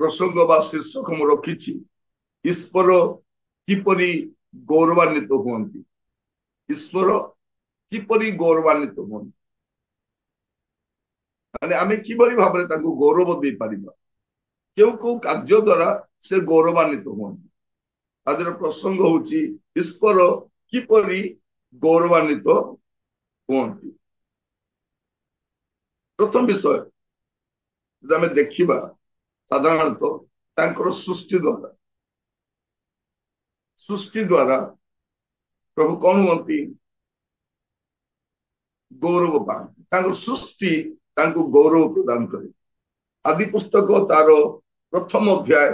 प्रसंग बा शीर्षक मु रखी ईश्वर किपरि गौरवान्वित हुअन्ति ईश्वर किपरि गौरवान्वित हुअन्ति माने आमे किबरि भाबरे ताकू गौरव दे परिबा केउ कार्य द्वारा से गौरवान्वित हुअन्ति आदर प्रसंग होची ईश्वर किपरि गौरवान्वित हुअन्ति प्रथम विषय आमे देखिबा साधारणतः तांकर सृष्टि द्वारा प्रभु कौन हुअन्ति गौरव पाती तांकर सृष्टि तांको गौरव प्रदान करे आदि पुस्तक तार प्रथम अध्याय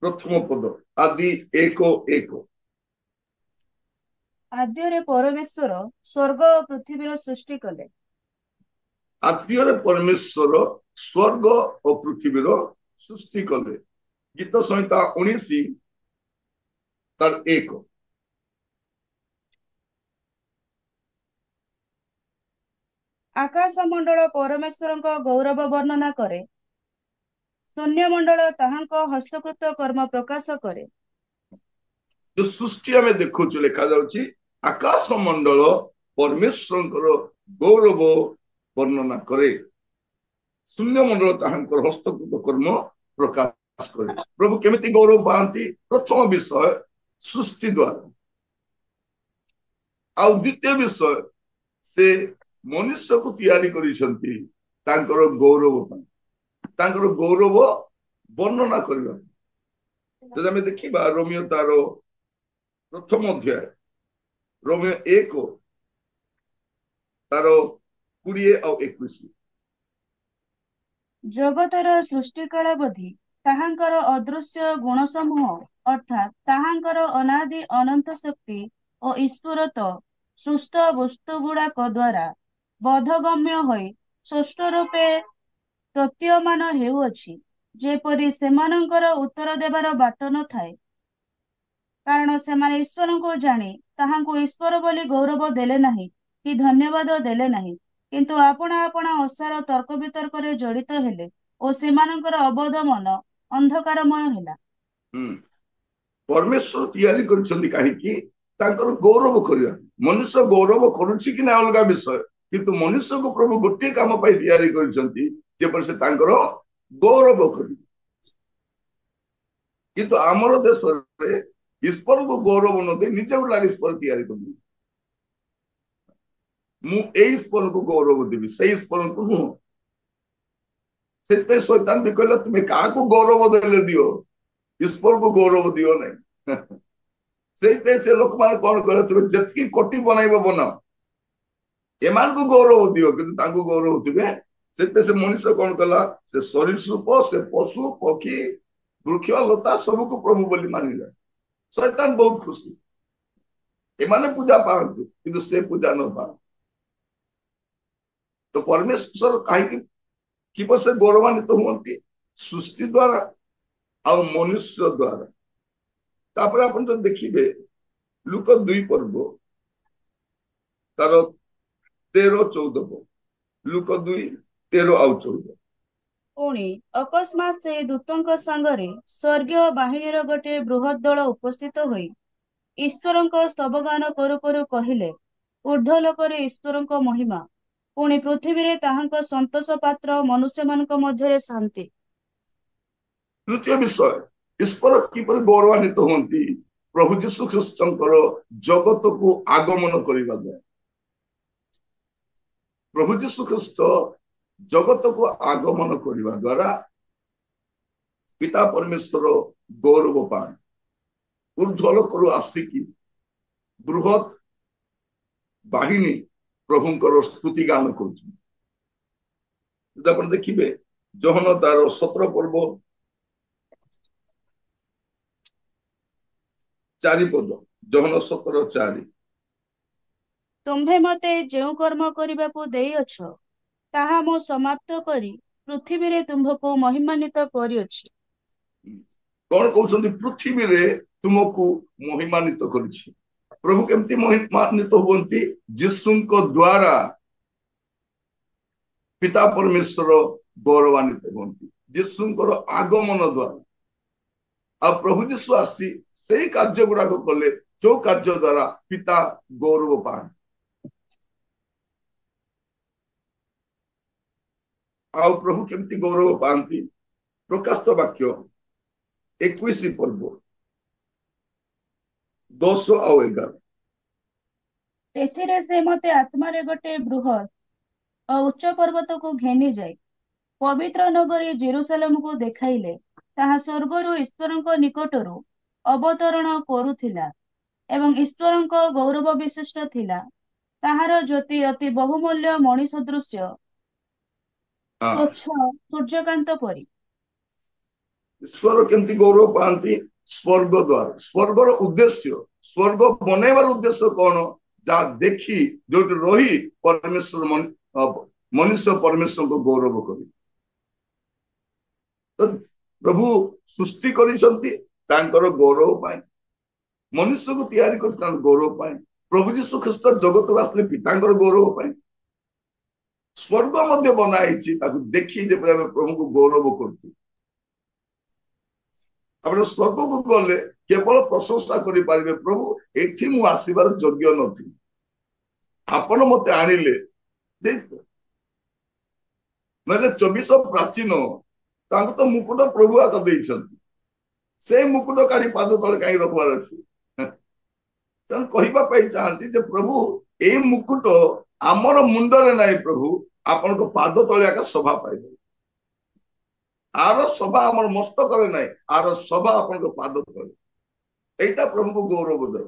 प्रथम पद आदि 1:1 आद्यरे परमेश्वर स्वर्ग और पृथ्वीर सृष्टि कले आद्यरे परमेश्वर स्वर्ग और पृथ्वीर सृष्टि कले गीत संहिता 19 तार 1 आकाश मंडल परमेश्वर गौरव वर्णना करे शून्य मंडल ताहांको हस्तकृत कर्म प्रकाश करे जो सृष्टि आम देखु लिखा जाउची आकाश मंडल परमेश्वर गौरव वर्णना करे शून्य मंडल ताहांकर हस्तकृत कर्म प्रकाश करे प्रभु केमिति गौरव पाती प्रथम विषय सृष्टि द्वारा आ द्वितीय विषय से मनुष्य को तैयारी करिसंती तांकर गौरव तांकर गौरव वर्णना करबा जब आम देखिबा रोमियो तार प्रथम अध्याय रोमियो 1 तार 20 और 21 जगतर सृष्टि कालावधि ताहांकर अदृश्य गुण समूह अर्थात ताहांकर अनादि अनंत शक्ति और ईश्वरत्व सृष्ट वस्तु गुड़ाक द्वारा बोधगम्य होई स्पष्ट रूपे प्रतीयमान हेउअछि जेपरि सेमानंकर उत्तर देवार बाट न थाए कारण सेमाने ईश्वर को जानी ताहांको ईश्वर बोली गौरव देले नहीं कि धन्यवाद देले नहीं किंतु आपणा आपणा असार तर्क वितर्क रे जड़ित हेले और सेमानंकर अबोध मन अंधकारमय हेला परमेश्वर तैयारी करछंती काहेकि तांकर गौरव करिया मनुष्य गौरव करूछि कि ना अलगा विषय किंतु मनुष्य को प्रभु गोटे काम पाई तैयारी करछंती जे पर से तांकर गौरव करि किंतु हमर देश रे ईश्वर को गौरव न दे निजे लागे ईश्वर तैयारी करबी मु ए ईश्वर को गौरव देबी से ईश्वर को नु से पे शैतान भी कहला तुम्हें का को गौरव देले दियो ईश्वर को गौरव दियो नहीं से पे से लोक मान कोन कहला तुम्हें जतकी कोटी बनाइबो बनाओ एमान को गौरव दियो किंतु तांको गौरव दिबे से पे से मनुष्य कोन कहला से सरीसृप से पशु पक्षी वृक्ष लता सब को प्रभु बोली मानिला शैतान बहुत खुशी एमाने पूजा पाते किंतु से पूजा न पा तो परमेश्वर कहीं कि से गौरवान्वित हुअन्ति सृष्टि द्वारा आ मनुष्य द्वारा तापर अपन तो देखिबे लूका 2 पर्व तार 13-14 लूका 2 13 और 14 पुणी अकस्मात से दूतों संगरे स्वर्गीय बाहिनीर गोटे बृहत दल उपस्थित होई ईश्वरंको स्तवगान करू करू कहिले ऊर्ध्वलोकरे ईश्वरंको महिमा पुणी पृथ्वी रे ताहांको संतोष पात्र मनुष्य मानक मध्यरे शांति तृतीय विषय ईश्वर किपर गौरवान्वित हुअन्ति प्रभु जीशु ख्रीष्टंकर जगत को आगमन करिबा द्वारा प्रभु जीशु ख्रीष्ट जगत को आगमन करिबा द्वारा पिता परमेश्वर गौरव पाए ऊर्ध्वलोकरू आसिकी बृहत बाहिनी प्रभुंकर स्तुति गान कर देखिए जहन तार 17 पर्व 4 पद जहन 17:4 तुम्भे मते जो कर्म करने को देई अछ ताहा मो समाप्त करी पृथ्वी रे तुम्भको महिमान्वित करियछि कौन कहउछन्ति पृथ्वी रे तुमको महिमान्वित करिछि प्रभु केमती महिमान्वित हुअन्ति यीशुଙ୍କ द्वारा पिता परमेश्वर गौरवान्वित हुअन्ति यीशुଙ୍କର आगमन द्वारा ଆଉ ପ୍ରଭୁ ଯୀଶୁ ଆସି ସେଇ କାର୍ଯ୍ୟ ଗୁଡାକ କଲେ ଯୋଉ କାର୍ଯ୍ୟ ଦ୍ୱାରା ପିତା ଗୌରବ ପାଆନ୍ତି। ଆଉ ପ୍ରଭୁ କେମିତି ଗୌରବ ପାଆନ୍ତି? ପ୍ରକାଶିତ ବାକ୍ୟ 21 ପର୍ବ 10 ଆଉ 11। ସେଥିରେ ସେ ମତେ ଆତ୍ମାରେ ଗୋଟେ ବୃହତ୍ ଓ ଉଚ୍ଚ ପର୍ବତକୁ ଘେନି ଯାଇ ପବିତ୍ର ନଗରୀ ଜେରୁସାଲେମକୁ ଦେଖାଇଲେ। ତାହା ସ୍ୱର୍ଗରୁ ଈଶ୍ୱରଙ୍କ ନିକଟରୁ ଅବତରଣ କରୁଥିଲା ଏବଂ ଈଶ୍ୱରଙ୍କ ଗୌରବ ବିଶିଷ୍ଟ ଥିଲା। ତାହାର ଜ୍ୟୋତି ଅତି ବହୁମୂଲ୍ୟ ମଣିଷ ଦୃଶ୍ୟ ସ୍ୱଚ୍ଛ ସୂର୍ଯ୍ୟକାନ୍ତ ପରି। ଈଶ୍ୱର କେମିତି ଗୌରବ ପାଆନ୍ତି? ସ୍ୱର୍ଗ ଦ୍ୱାରା। ସ୍ୱର୍ଗର ଉଦ୍ଦେଶ୍ୟ, ସ୍ୱର୍ଗ ବନେଇବାର ଉଦ୍ଦେଶ୍ୟ କଣ? ଯାହା ଦେଖି ଯୋଉଠି ରହି ପରମେଶ୍ୱର ମନୁଷ୍ୟ ପରମେଶ୍ୱରଙ୍କୁ ଗୌରବ କରିବେ। ତ ପ୍ରଭୁ ସୃଷ୍ଟି କରିଛନ୍ତି ତାଙ୍କର ଗୌରବ ପାଇଁ, ମନୁଷ୍ୟକୁ ତିଆରି କରି ତାଙ୍କର ଗୌରବ ପାଇଁ। ପ୍ରଭୁ ଯୀଶୁ ଖ୍ରୀଷ୍ଟ ଜଗତକୁ ଆସିଲେ ପିତାଙ୍କର ଗୌରବ ପାଇଁ। ସ୍ୱର୍ଗ ମଧ୍ୟ ବନା ହେଇଛି ତାକୁ ଦେଖି ଯେପରି ଆମେ ପ୍ରଭୁଙ୍କୁ ଗୌରବ କରୁଛୁ। ଆପଣ ସ୍ୱର୍ଗକୁ ଗଲେ କେବଳ ପ୍ରଶଂସା କରିପାରିବେ, ପ୍ରଭୁ ଏଠି ମୁଁ ଆସିବାର ଯୋଗ୍ୟ ନଥିଲି, ଆପଣ ମତେ ଆଣିଲେ। ନହେଲେ 24 ପ୍ରାଚୀନ ତାଙ୍କୁ ତ ମୁକୁଟ ପ୍ରଭୁ ଆଗ ଦେଇଛନ୍ତି, ସେଇ ମୁକୁଟ କାଢି ପାଦ ତଳେ କାହିଁ ରଖିବାର ଅଛି? ସେମାନେ କହିବା ପାଇଁ ଚାହାନ୍ତି ଯେ ପ୍ରଭୁ ଏଇ ମୁକୁଟ ଆମର ମୁଣ୍ଡରେ ନାହିଁ, ପ୍ରଭୁ ଆପଣଙ୍କ ପାଦ ତଳେ ଆକା ଶୋଭା ପାଇବେ। ଆର ସଭା ଆମର ମସ୍ତକରେ ନାହିଁ, ଆର ସଭା ଆପଣଙ୍କ ପାଦ ତଳେ। এইটা ପ୍ରଭୁଙ୍କୁ ଗୌରବ ଦେବ।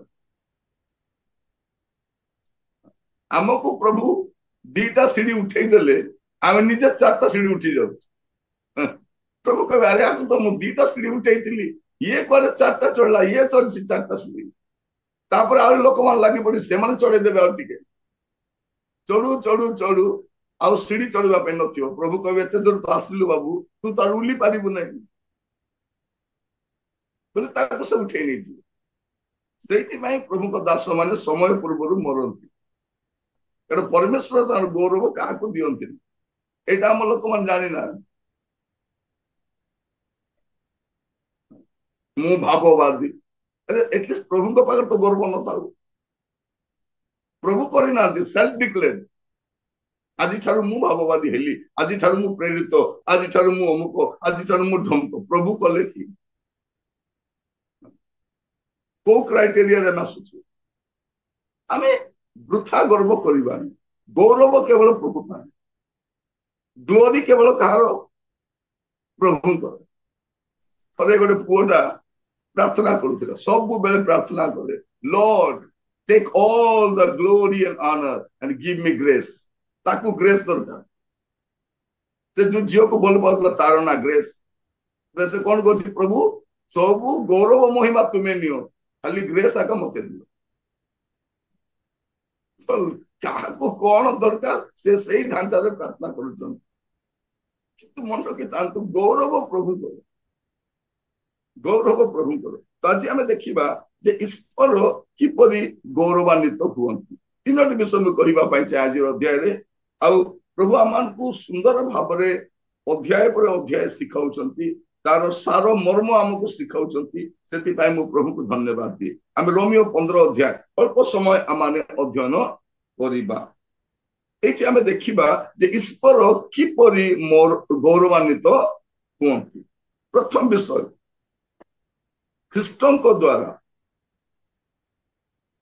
ଆମକୁ ପ୍ରଭୁ ଦିଟା ସିଢି ଉଠେଇ ଦେଲେ ଆମେ ନିଜେ 4ଟା ସିଢି ଉଠି ଯାଉଛୁ। ପ୍ରଭୁ କହିବେ ଆରେ ଆକୁ ତ ମୁଁ 2ଟା ସିଢି ଉଠେଇଥିଲି, ଇଏ କୁଆଡେ 4ଟା ଚଢିଲା, ଇଏ ଚଢିଛି 4ଟା ସିଢି। ତାପରେ ଆହୁରି ଲୋକମାନେ ଲାଗି ପଡି ସେମାନେ ଚଢେଇ ଦେବେ ଆଉ ଟିକେ। ଚଢୁ ଚଢୁ ଚଢୁ ଆଉ ସିଢି ଚଢିବା ପାଇଁ ନଥିବ। ପ୍ରଭୁ କହିବେ ଏତେ ଦୂର ତ ଆସିଲୁ ବାବୁ, ତୁ ତ ଉଲି ପାରିବୁ ନାହିଁ ବୋଲି ତାକୁ ସେ ଉଠେଇ ନେଇଯିବେ। ସେଇଥିପାଇଁ ପ୍ରଭୁଙ୍କ ଦାସ ମାନେ ସମୟ ପୂର୍ବରୁ ମରନ୍ତି, କାରଣ ପରମେଶ୍ୱର ତାର ଗୌରବ କାହାକୁ ଦିଅନ୍ତିନି। ଏଇଟା ଆମ ଲୋକମାନେ ଜାଣିନାହାନ୍ତି। ମୁଁ ଭାବବାଦୀ, ଆରେ ଏଟଲିଷ୍ଟ ପ୍ରଭୁଙ୍କ ପାଖରେ ତ ଗର୍ବ ନଥାଉ। ପ୍ରଭୁ କରିନାହାନ୍ତି, ସେଲ୍ଫ ଡିକ୍ଲେୟାର। ଆଜିଠାରୁ ମୁଁ ଭାବବାଦୀ ହେଲି, ଆଜିଠାରୁ ମୁଁ ପ୍ରେରିତ, ଆଜିଠାରୁ ମୁଁ ଅମୁକ, ଆଜିଠାରୁ ମୁଁ ଢମକ। ପ୍ରଭୁ କଲେ କି? କୋଉ କ୍ରାଇଟେରିଆରେ ଆମେ ଆସୁଛୁ? ଆମେ ବୃଥା ଗର୍ବ କରିବାନି। ଗୌରବ କେବଳ ପ୍ରଭୁ ପାଇଁ, ଗ୍ଲୋରି କେବଳ କାହାର? ପ୍ରଭୁଙ୍କର। ଥରେ ଗୋଟେ ପୁଅଟା ପ୍ରାର୍ଥନା କରୁଥିଲା, ସବୁବେଳେ ପ୍ରାର୍ଥନା କରେ, lord take all the glory and honour and give me grace. ତାକୁ ଗ୍ରେସ୍ ଦରକାର। ସେ ଯୋଉ ଝିଅକୁ ଭଲ ପାଉଥିଲା ତାର ନା ଗ୍ରେସ୍। ସେ କଣ କରୁଛି? ପ୍ରଭୁ ସବୁ ଗୌରବ ମହିମା ତୁମେ ନିଅ, ଖାଲି ଗ୍ରେସ୍ ଆକା ମତେ ଦିଅ। କାହାକୁ କଣ ଦରକାର ସେ ସେଇ ଢାଞ୍ଚାରେ ପ୍ରାର୍ଥନା କରୁଛନ୍ତି, କିନ୍ତୁ ମନେ ରଖିଥାନ୍ତୁ ଗୌରବ ପ୍ରଭୁଙ୍କର, ଗୌରବ ପ୍ରଭୁଙ୍କର। ତ ଆଜି ଆମେ ଦେଖିବା ଯେ ଈଶ୍ୱର କିପରି ଗୌରବାନ୍ୱିତ ହୁଅନ୍ତି। 3ଟି ବିଷୟ ମୁଁ କହିବା ପାଇଁ ଚାହେଁ ଆଜିର ଅଧ୍ୟାୟରେ। ଆଉ ପ୍ରଭୁ ଆମମାନଙ୍କୁ ସୁନ୍ଦର ଭାବରେ ଅଧ୍ୟାୟ ପରେ ଅଧ୍ୟାୟ ଶିଖାଉଛନ୍ତି, ତାର ସାର ମର୍ମ ଆମକୁ ଶିଖାଉଛନ୍ତି। ସେଥିପାଇଁ ମୁଁ ପ୍ରଭୁଙ୍କୁ ଧନ୍ୟବାଦ ଦିଏ। ଆମେ ରୋମିଓ 15 ଅଧ୍ୟାୟ ଅଳ୍ପ ସମୟ ଆମେ ଅଧ୍ୟୟନ କରିବା। ଏଇଠି ଆମେ ଦେଖିବା ଯେ ଈଶ୍ୱର କିପରି ଗୌରବାନ୍ୱିତ ହୁଅନ୍ତି। ପ୍ରଥମ ବିଷୟ, ଖ୍ରୀଷ୍ଟଙ୍କ ଦ୍ୱାରା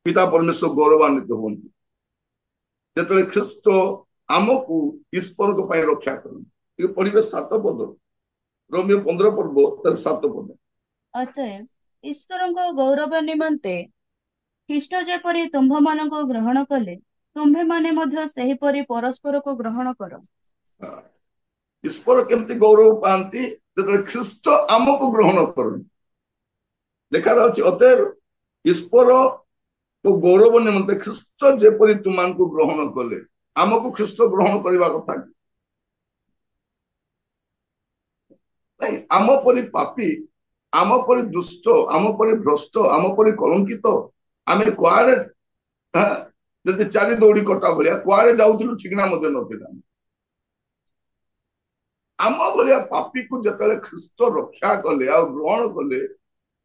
ପିତା ପରମେଶ୍ୱର ଗୌରବାନ୍ୱିତ ହୁଅନ୍ତି ଯେତେବେଳେ ଖ୍ରୀଷ୍ଟ ଆମକୁ ଈଶ୍ୱରଙ୍କ ପାଇଁ ରକ୍ଷା କରନ୍ତି। ଟିକେ ପଢିବେ 7 ପଦ, ରୋମିଓ 15 ପର୍ବ ତାର 7 ପଦ। ଅତଏବ ଈଶ୍ୱରଙ୍କ ଗୌରବ ନିମନ୍ତେ ଖ୍ରୀଷ୍ଟ ଯେପରି ତୁମ୍ଭମାନଙ୍କୁ ଗ୍ରହଣ କଲେ, ତୁମ୍ଭେମାନେ ମଧ୍ୟ ସେହିପରି ପରସ୍ପରକୁ ଗ୍ରହଣ କର। ଈଶ୍ୱର କେମିତି ଗୌରବ ପାଆନ୍ତି? ଯେତେବେଳେ ଖ୍ରୀଷ୍ଟ ଆମକୁ ଗ୍ରହଣ କରନ୍ତି। ଲେଖାଯାଉଛି ଅତଏବ ଈଶ୍ୱର ଗୌରବ ନିମନ୍ତେ ଖ୍ରୀଷ୍ଟ ଯେପରି ତୁମମାନଙ୍କୁ ଗ୍ରହଣ କଲେ। ଆମକୁ ଖ୍ରୀଷ୍ଟ ଗ୍ରହଣ କରିବା କଥା କି? ନାଇଁ, ଆମ ପରି ପାପୀ, ଆମ ପରି ଦୁଷ୍ଟ, ଆମ ପରି ଭ୍ରଷ୍ଟ, ଆମ ପରି କଳଙ୍କିତ ଆମେ କୁଆଡେ ଯଦି 4 ଦୌଡି କଟା ଭଳିଆ କୁଆଡେ ଯାଉଥିଲୁ ଠିକଣା ମଧ୍ୟ ନଥିଲା। ଆମ ଭଳିଆ ପାପୀକୁ ଯେତେବେଳେ ଖ୍ରୀଷ୍ଟ ରକ୍ଷା କଲେ ଆଉ ଗ୍ରହଣ କଲେ,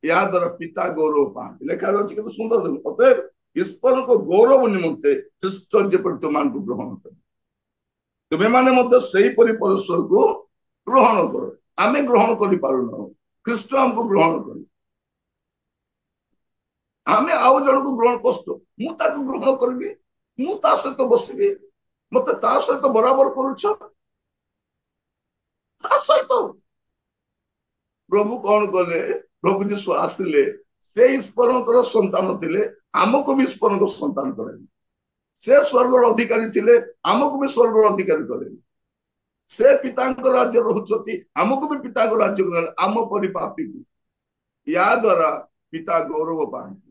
या द्वारा पिता गौरव पाते लेखा जाଉଛି କେତେ ସୁନ୍ଦର ଦେଖ ଅତଏବ ଈଶ୍ୱରଙ୍କ ଗୌରବ ନିମନ୍ତେ ଖ୍ରୀଷ୍ଟ ଯେପରି ତୁମମାନଙ୍କୁ ଗ୍ରହଣ କରେ ତୁମେମାନେ ମଧ୍ୟ ସେହିପରି ପରସ୍ପରକୁ ଗ୍ରହଣ କର ଆମେ ଗ୍ରହଣ କରିପାରୁନାହୁଁ ଖ୍ରୀଷ୍ଟ ଆମକୁ ଗ୍ରହଣ କରେ ଆମେ ଆଉ ଜଣକୁ ଗ୍ରହଣ କଷ୍ଟ ମୁଁ ତାକୁ ଗ୍ରହଣ କରିବି ମୁଁ ତା ସହିତ ବସିବି ମତେ ତା ସହିତ ବରାବର କରୁଛ ତା ସହିତ ପ୍ରଭୁ କଣ କଲେ ପ୍ରଭୁ ଯୀଶୁ ଆସିଲେ ସେ ଈଶ୍ୱରଙ୍କର ସନ୍ତାନ ଥିଲେ ଆମକୁ ବି ଈଶ୍ୱରଙ୍କ ସନ୍ତାନ କରେନି ସେ ସ୍ୱର୍ଗର ଅଧିକାରୀ ଥିଲେ ଆମକୁ ବି ସ୍ୱର୍ଗର ଅଧିକାରୀ କରେନି ସେ ପିତାଙ୍କ ରାଜ୍ୟ ରହୁଛନ୍ତି ଆମକୁ ବି ପିତାଙ୍କ ରାଜ୍ୟ ଆମ ପରି ପାପୀକୁ ୟା ଦ୍ୱାରା ପିତା ଗୌରବ ପାଆନ୍ତି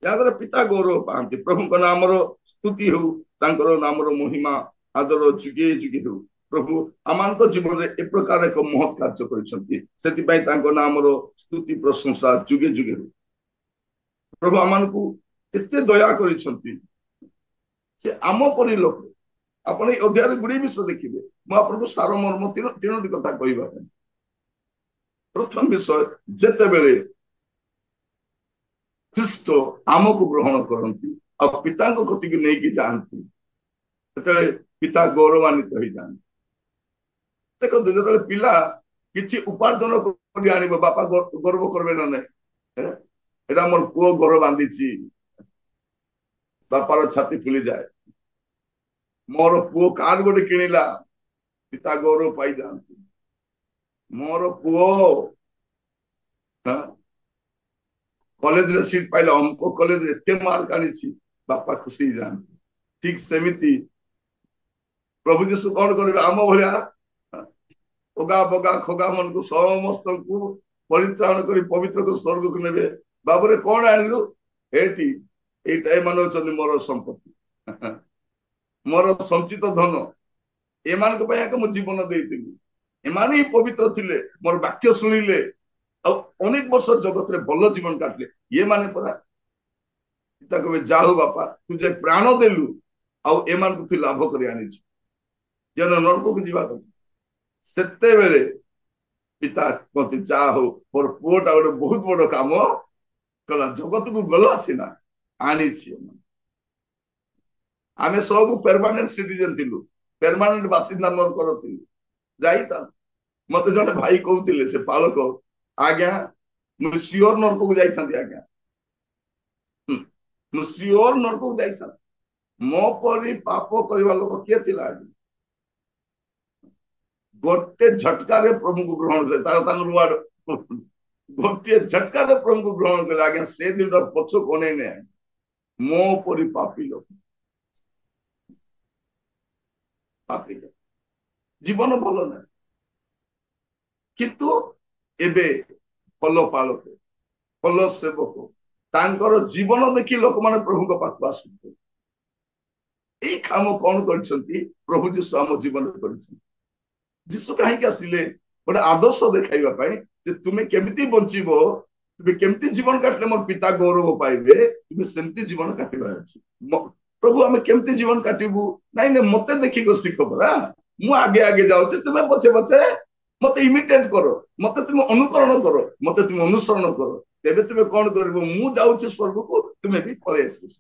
ୟା ଦ୍ୱାରା ପିତା ଗୌରବ ପାଆନ୍ତି ପ୍ରଭୁଙ୍କ ନାମର ସ୍ତୁତି ହଉ ତାଙ୍କର ନାମର ମହିମା ଆଦର ଯୁଗେ ଯୁଗେ ହଉ ପ୍ରଭୁ ଆମମାନଙ୍କ ଜୀବନରେ ଏ ପ୍ରକାର ଏକ ମହତ୍ କାର୍ଯ୍ୟ କରିଛନ୍ତି ସେଥିପାଇଁ ତାଙ୍କ ନାମର ସ୍ତୁତି ପ୍ରଶଂସା ଯୁଗେ ଯୁଗେ ହଉ ପ୍ରଭୁ ଆମମାନଙ୍କୁ ଏତେ ଦୟା କରିଛନ୍ତି ସେ ଆମ ପରି ଲୋକ ଆପଣ ଏଇ ଅଧ୍ୟାୟରେ ଗୁଡିଏ ବିଷୟ ଦେଖିବେ ମୁଁ ଆପଣଙ୍କୁ ସାରମର୍ମ ତିନୋଟି କଥା କହିବା ପାଇଁ ପ୍ରଥମ ବିଷୟ ଯେତେବେଳେ ଖ୍ରୀଷ୍ଟ ଆମକୁ ଗ୍ରହଣ କରନ୍ତି ଆଉ ପିତାଙ୍କ କତିକି ନେଇକି ଯାଆନ୍ତି ସେତେବେଳେ ପିତା ଗୌରବାନ୍ୱିତ ହେଇଯାଆନ୍ତି ଦେଖନ୍ତୁ ଯେତେବେଳେ ପିଲା କିଛି ଉପାର୍ଜନ କରି ଆଣିବ ବାପା ଗର୍ବ କରିବେ ନା ନାଇଁ ଏଇଟା ମୋର ପୁଅ ଘର ବାନ୍ଧିଛି ବାପାର ଛାତି ଫୁଲିଯାଏ ମୋର ପୁଅ କାର ଗୋଟେ କିଣିଲା ପିତା ଗୌରବ ପାଇଯାଆନ୍ତି ମୋର ପୁଅ କଲେଜରେ ସିଟ୍ ପାଇଲା ଅମୁକ କଲେଜରେ ଏତେ ମାର୍କ ଆଣିଛି ବାପା ଖୁସି ହେଇଯାଆନ୍ତି ଠିକ ସେମିତି ପ୍ରଭୁ ଯୀଶୁ କଣ କରିବେ ଆମ ଭଳିଆ ଓଗା ବଗା ଖଗା ମାନଙ୍କୁ ସମସ୍ତଙ୍କୁ ପରିତ୍ରାଣ କରି ପବିତ୍ର କରି ସ୍ୱର୍ଗକୁ ନେବେ ବାବୁରେ କଣ ଆଣିଲୁ ଏଇଠି ଏଇଟା ଏମାନେ ହଉଛନ୍ତି ମୋର ସମ୍ପତ୍ତି ମୋର ସଞ୍ଚିତ ଧନ ଏମାନଙ୍କ ପାଇଁ ଆଗ ମୁଁ ଜୀବନ ଦେଇଥିଲି ଏମାନେ ହିଁ ପବିତ୍ର ଥିଲେ ମୋର ବାକ୍ୟ ଶୁଣିଲେ ଆଉ ଅନେକ ବର୍ଷ ଜଗତରେ ଭଲ ଜୀବନ କାଟିଲେ ଇଏ ମାନେ ପରା ପିତା କହିବେ ଯାହୁ ବାପା ତୁ ଯେ ପ୍ରାଣ ଦେଲୁ ଆଉ ଏମାନଙ୍କୁ ତୁ ଲାଭ କରି ଆଣିଛୁ ଯେନ ନରକକୁ ଯିବା କଥା ସେତେବେଳେ ପିତା କହନ୍ତି ଯାହା ହଉ ମୋର ପୁଅଟା ଗୋଟେ ବହୁତ ବଡ କାମ କଲା ଜଗତକୁ ଗଲା ସିନା ଆଣିଛି ଆମେ ସବୁ ପରମାନେଣ୍ଟ ସିଟିଜେନ ଥିଲୁ ପରମାନେଣ୍ଟ ବାସିନ୍ଦା ନରକର ଥିଲୁ ଯାଇଥା ମତେ ଜଣେ ଭାଇ କହୁଥିଲେ ସେ ପାଳକ ଆଜ୍ଞା ମୁଁ ସିଓର ନରକକୁ ଯାଇଥାନ୍ତି ଆଜ୍ଞା ମୁଁ ସିଓର ନରକକୁ ଯାଇଥାନ୍ତି ମୋ ପରି ପାପ କରିବା ଲୋକ କିଏ ଥିଲା ଆଜ୍ଞା ଗୋଟେ ଝଟକାରେ ପ୍ରଭୁଙ୍କୁ ଗ୍ରହଣ କଲେ ତାଙ୍କ ୱାର୍ଡ ଗୋଟିଏ ଝଟକାରେ ପ୍ରଭୁଙ୍କୁ ଗ୍ରହଣ କଲେ ଆଜ୍ଞା ସେ ଦିନର ପଛକୁ ଅନେଇ ନାହିଁ ମୋ ପରି ପାପୀ ଲୋକ ପାପୀ ଲୋକ ଜୀବନ ଭଲ ନାହିଁ କିନ୍ତୁ ଏବେ ଭଲ ପାଳକ ଭଲ ସେବକ ତାଙ୍କର ଜୀବନ ଦେଖି ଲୋକମାନେ ପ୍ରଭୁଙ୍କ ପାଖକୁ ଆସୁଛନ୍ତି ଏଇ କାମ କଣ କରିଛନ୍ତି ପ୍ରଭୁ ଯୀଶୁ ଆମ ଜୀବନରେ କରିଛନ୍ତି ଯୀଶୁ କାହିଁକି ଆସିଲେ ଗୋଟେ ଆଦର୍ଶ ଦେଖାଇବା ପାଇଁ ଯେ ତୁମେ କେମିତି ବଞ୍ଚିବ ତୁମେ କେମିତି ଜୀବନ କାଟିଲେ ମୋର ପିତା ଗୌରବ ପାଇବେ ତୁମେ ସେମିତି ଜୀବନ କାଟିବାର ଅଛି ପ୍ରଭୁ ଆମେ କେମିତି ଜୀବନ କାଟିବୁ ନାଇଁ ନାଇଁ ମତେ ଦେଖିକି ଶିଖ ପରା ମୁଁ ଆଗେ ଆଗେ ଯାଉଛି ତୁମେ ପଛେ ପଛେ ମତେ ଇମିଟେଟ କର ମତେ ତୁମେ ଅନୁକରଣ କର ମତେ ତୁମେ ଅନୁସରଣ କର ତେବେ ତୁମେ କଣ କରିବ ମୁଁ ଯାଉଛି ସ୍ୱର୍ଗକୁ ତୁମେ ବି ପଳେଇ ଆସିବ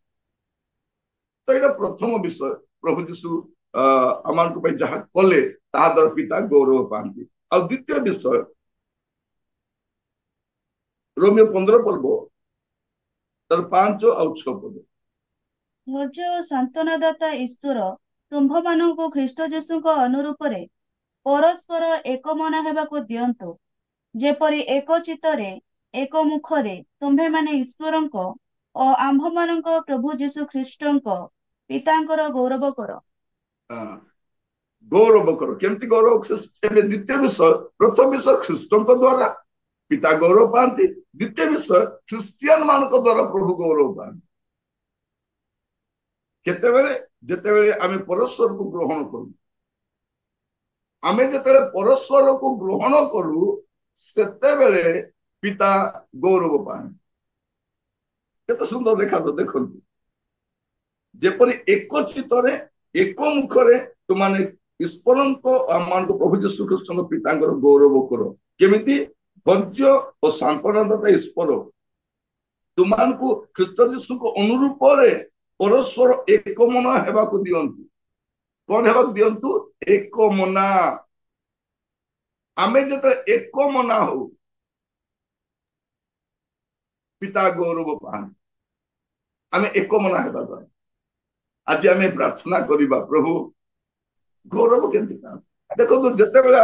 ତ ଏଇଟା ପ୍ରଥମ ବିଷୟ ପ୍ରଭୁ ଯୀଶୁ ଆମମାନଙ୍କ ପାଇଁ ଯାହା କଲେ ତାହା ଦ୍ୱାରା ପିତା ଗୌରବ ପାଆନ୍ତି ଆଉ ଦ୍ୱିତୀୟ ବିଷୟ ରୋମିଓ 15 ପର୍ବ ତାର 5 ଆଉ 6 ପଦ ଧୈର୍ଯ୍ୟ ଓ ସାନ୍ତ୍ୱନାଦାତା ଈଶ୍ୱର ତୁମ୍ଭମାନଙ୍କୁ ଖ୍ରୀଷ୍ଟ ଯୀଶୁଙ୍କ ଅନୁରୂପରେ ପରସ୍ପର ଏକମନା ହେବାକୁ ଦିଅନ୍ତୁ ଯେପରି ଏକ ଚିତ୍ତରେ ଏକ ମୁଖରେ ତୁମ୍ଭେମାନେ ଈଶ୍ୱରଙ୍କ ଓ ଆମ୍ଭମାନଙ୍କ ପ୍ରଭୁ ଯୀଶୁ ଖ୍ରୀଷ୍ଟଙ୍କ ପିତାଙ୍କର ଗୌରବ କର ଗୌରବ କର କେମିତି ଗୌରବ ଏବେ ଦ୍ୱିତୀୟ ବିଷୟ ପ୍ରଥମ ବିଷୟ ଖ୍ରୀଷ୍ଟଙ୍କ ଦ୍ୱାରା ପିତା ଗୌରବ ପାଆନ୍ତି ଦ୍ୱିତୀୟ ବିଷୟ ଖ୍ରୀଷ୍ଟିଆନ ମାନଙ୍କ ଦ୍ୱାରା ପ୍ରଭୁ ଗୌରବ ପାଆନ୍ତି କେତେବେଳେ ଯେତେବେଳେ ଆମେ ପରସ୍ପରକୁ ଗ୍ରହଣ କରୁ ଆମେ ଯେତେବେଳେ ପରସ୍ପରକୁ ଗ୍ରହଣ କରୁ ସେତେବେଳେ ପିତା ଗୌରବ ପାଆନ୍ତି କେତେ ସୁନ୍ଦର ଦେଖନ୍ତୁ ଯେପରି ଏକ ଚିତ୍ତରେ ଏକ ମୁଖରେ ତୁମାନେ ଈଶ୍ୱରଙ୍କ ଆମମାନଙ୍କ ପ୍ରଭୁ ଯୀଶୁ ଖ୍ରୀଷ୍ଟଙ୍କ ପିତାଙ୍କର ଗୌରବ କର କେମିତି ଧୈର୍ଯ୍ୟ ଓ ସାନ୍ତ୍ୱନାଦାତା ଈଶ୍ୱର ତୁମମାନଙ୍କୁ ଖ୍ରୀଷ୍ଟ ଯୀଶୁଙ୍କ ଅନୁରୂପରେ ପରସ୍ପର ଏକ ମନ ହେବାକୁ ଦିଅନ୍ତୁ। କଣ ହେବାକୁ ଦିଅନ୍ତୁ? ଏକ ମନା। ଆମେ ଯେତେବେଳେ ଏକ ମନା ହଉ ପିତା ଗୌରବ ପାଆନ୍ତି। ଆମେ ଏକ ମନା ହେବା ଦ୍ୱାରା ଆଜି ଆମେ ପ୍ରାର୍ଥନା କରିବା, ପ୍ରଭୁ ଗୌରବ କେମିତି ପାଆନ୍ତି। ଦେଖନ୍ତୁ, ଯେତେବେଳେ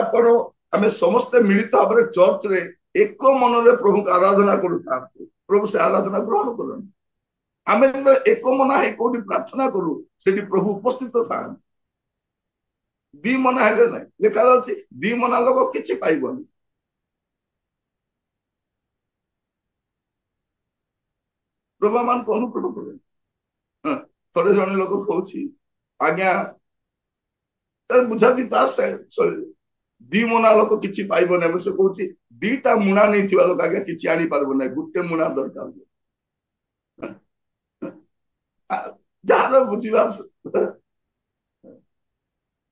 ଆମେ ସମସ୍ତେ ମିଳିତ ଭାବରେ ଚର୍ଚ୍ଚରେ ଏକ ମନରେ ପ୍ରଭୁଙ୍କୁ ଆରାଧନା କରୁଥାନ୍ତି, ପ୍ରଭୁ ସେ ଆରାଧନା ଗ୍ରହଣ କରନ୍ତି। ଆମେ ଯେତେବେଳେ ଏକ ମନା ହେଇ କୋଉଠି ପ୍ରାର୍ଥନା କରୁ, ସେଠି ପ୍ରଭୁ ଉପସ୍ଥିତ ଥାନ୍ତି। ଦି ମନା ହେଲେ ନାହିଁ, ଲେଖା ଅଛି ଦି ମନା ଲୋକ କିଛି ପାଇବନି। ପ୍ରଭୁ ଆମମାନଙ୍କୁ ଅନୁଗ୍ରହ କରେ। ଥରେ ଜଣେ ଲୋକ କହୁଛି, ଆଜ୍ଞା ତାର ବୁଝାବି ତାର ଦି ମୁଣା ଲୋକ କିଛି ପାଇବନି। ଆମେ ସେ କହୁଛି ଦିଟା ମୁଣା ନେଇଥିବା ଲୋକ ଆଜ୍ଞା କିଛି ଆଣିପାରିବ ନାହିଁ, ଗୋଟେ ମୁଣା ଦରକାର। ଯାହାର ବୁଝିବା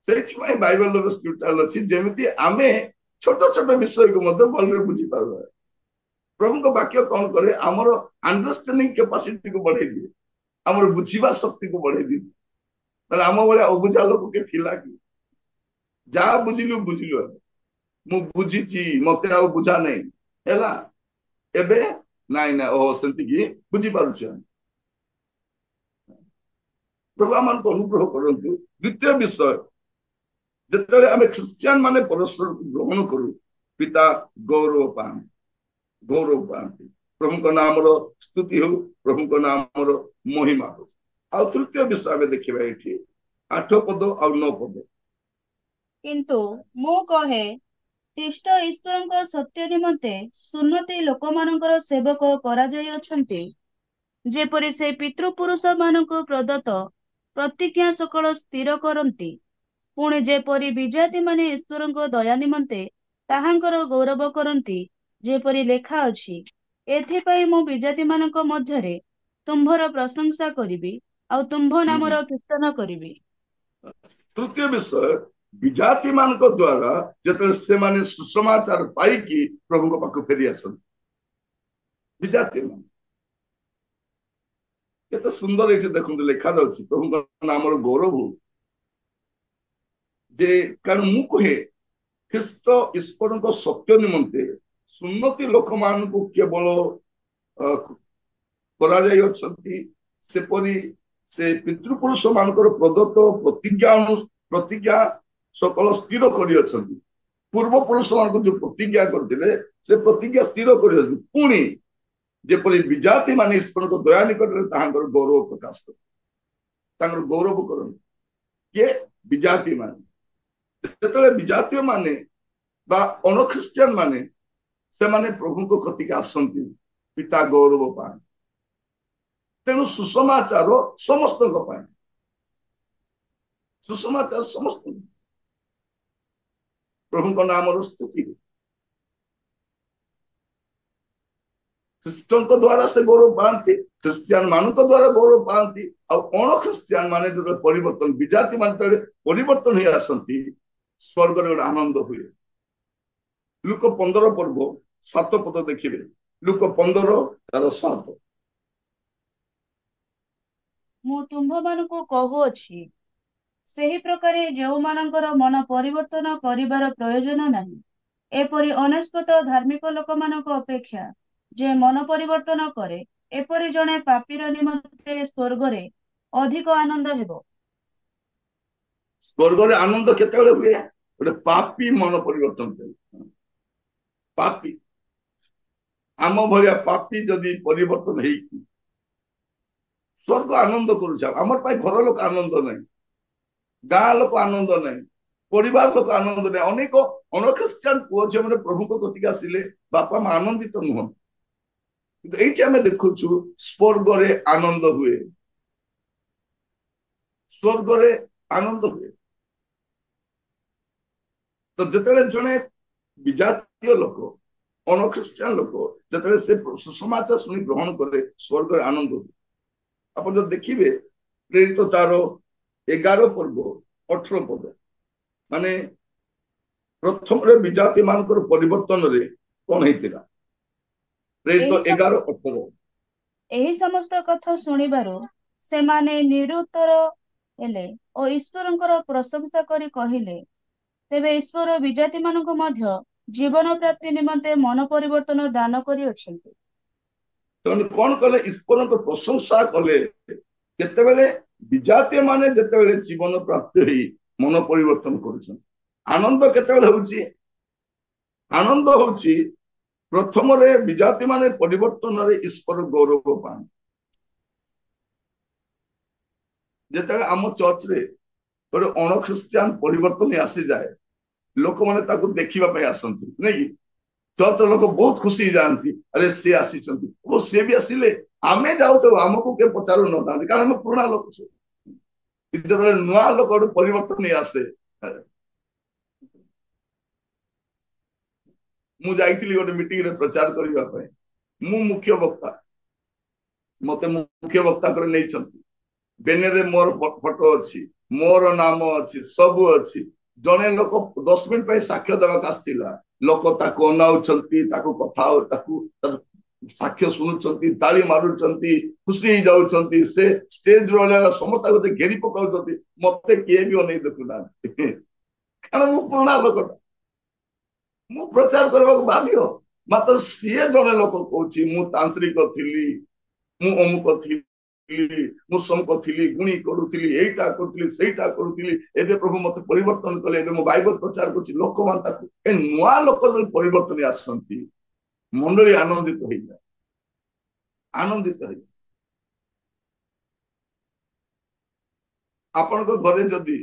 ସେଇଥିପାଇଁ ବାଇବେଲର ସ୍କ୍ରିପ୍ଚର ଅଛି, ଯେମିତି ଆମେ ଛୋଟ ଛୋଟ ବିଷୟକୁ ମଧ୍ୟ ଭଲରେ ବୁଝିପାରିବା। ପ୍ରଭୁଙ୍କ ବାକ୍ୟ କଣ କରେ? ଆମର ଅଣ୍ଡରଷ୍ଟାଣ୍ଡିଂ କ୍ୟାପାସିଟିକୁ ବଢେଇ ଦିଏ, ଆମର ବୁଝିବା ଶକ୍ତିକୁ ବଢେଇ ଦିଏ। ତାହେଲେ ଆମ ଭଳିଆ ଅବୁଝା ଲୋକ କିଏ ଥିଲା କି? ଯାହା ବୁଝିଲୁ ବୁଝିଲୁ, ମୁଁ ବୁଝିଛି, ମତେ ଆଉ ବୁଝା ନାହିଁ ହେଲା। ଏବେ ନାଇଁ ନା, ଓହୋ ସେତିକି ବୁଝିପାରୁଛୁ। ପ୍ରଭୁ ଆମମାନଙ୍କୁ ଅନୁଗ୍ରହ କରନ୍ତୁ। ଦ୍ୱିତୀୟ ବିଷୟ, ଯେତେବେଳେ ଆମେ ଖ୍ରୀଷ୍ଟିଆନ ମାନେ ପରସ୍ପରକୁ ଗ୍ରହଣ କରୁ, ପିତା ଗୌରବ ପାଆନ୍ତି, ଗୌରବ ପାଆନ୍ତି। ପ୍ରଭୁଙ୍କ ନାମର ସ୍ତୁତି ହଉ, ପ୍ରଭୁଙ୍କ ନାମର ମହିମା ହଉ। ଆଉ ତୃତୀୟ ବିଷୟ ଆମେ ଦେଖିବା ଏଠି 8 ପଦ ଆଉ 9 ପଦ। କିନ୍ତୁ ମୁଁ କହେ, ଖ୍ରୀଷ୍ଟ ଈଶ୍ୱରଙ୍କ ସତ୍ୟ ନିମନ୍ତେ ସୁନ୍ନତି ଲୋକମାନଙ୍କର ସେବକ କରାଯାଇଅଛନ୍ତି, ଯେପରି ସେ ପିତୃପୁରୁଷ ମାନଙ୍କୁ ପ୍ରଦତ୍ତ ପ୍ରତିଜ୍ଞା ସକଳ ସ୍ଥିର କରନ୍ତି। ପୁଣି ଯେପରି ବିଜାତି ମାନେ ଈଶ୍ୱରଙ୍କ ଦୟା ନିମନ୍ତେ ତାହାଙ୍କର ଗୌରବ କରନ୍ତି, ଯେପରି ଲେଖା ଅଛି, ଏଥିପାଇଁ ମୁଁ ବିଜାତି ମାନଙ୍କ ମଧ୍ୟରେ ତୁମ୍ଭର ପ୍ରଶଂସା କରିବି, ଆଉ ତୁମ୍ଭ ନାମର କୀର୍ତ୍ତନ କରିବି। ତୃତୀୟ ବିଷୟ, ବିଜାତି ମାନଙ୍କ ଦ୍ୱାରା ଯେତେବେଳେ ସେମାନେ ସୁସମାଚାର ପାଇକି ପ୍ରଭୁଙ୍କ ପାଖକୁ ଫେରି ଆସନ୍ତି, ବିଜାତି ମାନେ କେତେ ସୁନ୍ଦର ଏଠି ଦେଖନ୍ତୁ ଲେଖା ଯାଉଛି, ପ୍ରଭୁଙ୍କ ନାମର ଗୌରବ ଯେ, କାରଣ ମୁଁ କହେ ଖ୍ରୀଷ୍ଟ ଈଶ୍ୱରଙ୍କ ସତ୍ୟ ନିମନ୍ତେ ସୁନ୍ନତି ଲୋକମାନଙ୍କୁ କେବଳ କରାଯାଇଅଛନ୍ତି, ସେପରି ସେ ପିତୃପୁରୁଷ ମାନଙ୍କର ପ୍ରଦତ୍ତ ପ୍ରତିଜ୍ଞା ସକଳ ସ୍ଥିର କରିଅଛନ୍ତି। ପୂର୍ବ ପୁରୁଷ ମାନଙ୍କୁ ଯୋଉ ପ୍ରତିଜ୍ଞା କରିଥିଲେ, ସେ ପ୍ରତିଜ୍ଞା ସ୍ଥିର କରିଅଛନ୍ତି। ପୁଣି ଯେପରି ବିଜାତି ମାନେ ଈଶ୍ୱରଙ୍କ ଦୟା ନିକଟରେ ତାହାଙ୍କର ଗୌରବ ପ୍ରକାଶ କରନ୍ତି, ତାଙ୍କର ଗୌରବ କରନ୍ତି। କିଏ? ବିଜାତି ମାନେ। ଯେତେବେଳେ ବିଜାତୀୟ ମାନେ ବା ଅନଖ୍ରୀଷ୍ଟିଆନ ମାନେ ସେମାନେ ପ୍ରଭୁଙ୍କ କତିକି ଆସନ୍ତି, ପିତା ଗୌରବ ପାଆନ୍ତି। ତେଣୁ ସୁସମାଚାର ସମସ୍ତଙ୍କ ପାଇଁ, ସୁସମାଚାର ସମସ୍ତଙ୍କ, ପ୍ରଭୁଙ୍କ ନାମର ସ୍ତୁତି। ଖ୍ରୀଷ୍ଟଙ୍କ ଦ୍ୱାରା ସେ ଗୌରବ ପାଆନ୍ତି, ଖ୍ରୀଷ୍ଟିଆନ ମାନଙ୍କ ଦ୍ୱାରା ଗୌରବ ପାଆନ୍ତି। ଆଉ ଅଣଖ୍ରୀଷ୍ଟିଆନ ମାନେ ଯେତେବେଳେ ପରିବର୍ତ୍ତନ, ବିଜାତି ମାନେ ଯେତେବେଳେ ପରିବର୍ତ୍ତନ ହେଇ ଆସନ୍ତି, ସ୍ୱର୍ଗରେ ଗୋଟେ ଆନନ୍ଦ ହୁଏ। ଲୁକ 15 ପର୍ବ 7 ପଦ ଦେଖିବେ, ଲୁକ 15 ତାର 7। ମୁଁ ତୁମ୍ଭମାନଙ୍କୁ କହୁଅଛି, ସେହି ପ୍ରକାରେ ଯେଉଁମାନଙ୍କର ମନ ପରିବର୍ତ୍ତନ କରିବାର ପ୍ରୟୋଜନ ନାହିଁ, ଏପରି ଅନେସ୍ପତ ଧାର୍ମିକ ଲୋକମାନଙ୍କ ଅପେକ୍ଷା ଯେ ମନ ପରିବର୍ତ୍ତନ କରେ, ଏପରି ଜଣେ ପାପୀର ନିମନ୍ତେ ସ୍ୱର୍ଗରେ ଅଧିକ ଆନନ୍ଦ ହେବ। ସ୍ୱର୍ଗରେ ଆନନ୍ଦ କେତେବେଳେ ହୁଏ? ଗୋଟେ ପାପୀ ମନ ପରିବର୍ତ୍ତନ କରେ। ପାପୀ, ଆମ ଭଳିଆ ପାପୀ ଯଦି ପରିବର୍ତ୍ତନ ହେଇକି ସ୍ୱର୍ଗ ଆନନ୍ଦ କରୁଛ, ଆମର ପାଇଁ ଘର ଲୋକ ଆନନ୍ଦ ନାହିଁ, ଗାଁ ଲୋକ ଆନନ୍ଦ ନାହିଁ, ପରିବାର ଲୋକ ଆନନ୍ଦ ନାହିଁ। ଅନେକ ଅଣଖ୍ରୀଷ୍ଟିଆନ ପୁଅ ଝିଅ ମାନେ ପ୍ରଭୁଙ୍କ କତିକି ଆସିଲେ ବାପା ମା ଆନନ୍ଦିତ ନୁହନ୍ତି, କିନ୍ତୁ ଏଇଠି ଆମେ ଦେଖୁଛୁ ସ୍ୱର୍ଗରେ ଆନନ୍ଦ ହୁଏ, ସ୍ୱର୍ଗରେ ଆନନ୍ଦ ହୁଏ। ତ ଯେତେବେଳେ ଜଣେ ବିଜାତୀୟ ଲୋକ, ଅଣଖ୍ରୀଷ୍ଟିଆନ ଲୋକ ଯେତେବେଳେ ସେ ସୁସମାଚାର ଶୁଣି ଗ୍ରହଣ କରେ, ସ୍ୱର୍ଗରେ ଆନନ୍ଦ ହୁଏ। ଆପଣ ଯଦି ଦେଖିବେ ପ୍ରେରିତ ତାର 11 ପର୍ବ 18 ପଦ, ମାନେ ପ୍ରଥମରେ ବିଜାତି ମାନଙ୍କର ପରିବର୍ତ୍ତନରେ କଣ ହେଇଥିଲା ପ୍ରେରିତ ଏହି ସମ 11:18। ଏହି ସମସ୍ତ କଥା ଶୁଣିବାରୁ ସେମାନେ ନିରୁତ୍ତର ହେଲେ ଓ ଈଶ୍ୱରଙ୍କର ପ୍ରଶଂସା କରି କହିଲେ, ତେବେ ଈଶ୍ୱର ବିଜାତି ମାନଙ୍କୁ ମଧ୍ୟ ଜୀବନ ପ୍ରାପ୍ତି ନିମନ୍ତେ ମନ ପରିବର୍ତ୍ତନ ଦାନ କରିଅଛନ୍ତି। ସେମାନେ କଣ କଲେ? ଈଶ୍ୱରଙ୍କ ପ୍ରଶଂସା କଲେ କେତେବେଳେ? ବିଜାତୀୟ ମାନେ ଯେତେବେଳେ ଜୀବନ ପ୍ରାପ୍ତି ହେଇ ମନ ପରିବର୍ତ୍ତନ କରୁଛନ୍ତି। ଆନନ୍ଦ କେତେବେଳେ ହଉଛି? ଆନନ୍ଦ ହଉଛି ପ୍ରଥମରେ ବିଜାତି ମାନେ ପରିବର୍ତ୍ତନରେ ଈଶ୍ୱର ଗୌରବ ପାଆନ୍ତି। ଯେତେବେଳେ ଆମ ଚର୍ଚ୍ଚରେ ଗୋଟେ ଅଣଖ୍ରୀଷ୍ଟିଆନ ପରିବର୍ତ୍ତନ ଆସିଯାଏ, ଲୋକମାନେ ତାକୁ ଦେଖିବା ପାଇଁ ଆସନ୍ତି, ନାଇଁ କି? ଚର୍ଚ୍ଚର ଲୋକ ବହୁତ ଖୁସି ହେଇଯାଆନ୍ତି, ଆରେ ସିଏ ଆସିଛନ୍ତି, ଓ ସିଏ ବି ଆସିଲେ। ଆମେ ଯାଉଥାଉ, ଆମକୁ କିଏ ପଚାରୁ ନଥାନ୍ତି, କାରଣ ଆମେ ପୁରୁଣା ଲୋକ ସବୁ। ଯେତେବେଳେ ନୂଆ ଲୋକ ଗୋଟେ ପରିବର୍ତ୍ତନ ନେଇ ଆସେ, ମୁଁ ଯାଇଥିଲି ଗୋଟେ ମିଟିଂରେ ପ୍ରଚାର କରିବା ପାଇଁ, ମୁଁ ମୁଖ୍ୟ ବକ୍ତା, ମତେ ମୁଖ୍ୟ ବକ୍ତା କରି ନେଇଛନ୍ତି। ବେନେରେ ମୋର ଫଟୋ ଅଛି, ମୋର ନାମ ଅଛି, ସବୁ ଅଛି। ଜଣେ ଲୋକ 10 ମିନିଟ ପାଇଁ ସାକ୍ଷ୍ୟ ଦେବାକୁ ଆସିଥିଲା। ଲୋକ ତାକୁ ଅନାଉଛନ୍ତି, ତାକୁ କଥା ତାକୁ ସାକ୍ଷ୍ୟ ଶୁଣୁଛନ୍ତି, ତାଳି ମାରୁଛନ୍ତି, ଖୁସି ହେଇଯାଉଛନ୍ତି। ସେ ଷ୍ଟେଜ ରହିଲା ସମସ୍ତେ ଘେରି ପକାଉଛନ୍ତି, ମତେ କିଏ ବି ଅନେଇ ଦେଖୁନାହାନ୍ତି, କାରଣ ମୁଁ ପୁରୁଣା ଲୋକଟା, ମୁଁ ପ୍ରଚାର କରିବାକୁ ବାଧ୍ୟ। ମାତ୍ର ସିଏ ଜଣେ ଲୋକ କହୁଛି, ମୁଁ ତାନ୍ତ୍ରିକ ଥିଲି, ମୁଁ ଅମୁକ ଥିଲି, ମୁଁ ସମକ ଥିଲି, ଗୁଣି କରୁଥିଲି, ଏଇଟା କରୁଥିଲି, ସେଇଟା କରୁଥିଲି, ଏବେ ପ୍ରଭୁ ମତେ ପରିବର୍ତ୍ତନ କଲେ, ଏବେ ମୁଁ ବାଇବଲ ପ୍ରଚାର କରୁଛି। ଲୋକମାନେ ତାକୁ, ଏ ନୂଆ ଲୋକ ଯଦି ପରିବର୍ତ୍ତନ ଆସନ୍ତି, ମଣ୍ଡଳୀ ଆନନ୍ଦିତ ହେଇଯାଏ, ଆନନ୍ଦିତ ହେଇଯାଏ। ଆପଣଙ୍କ ଘରେ ଯଦି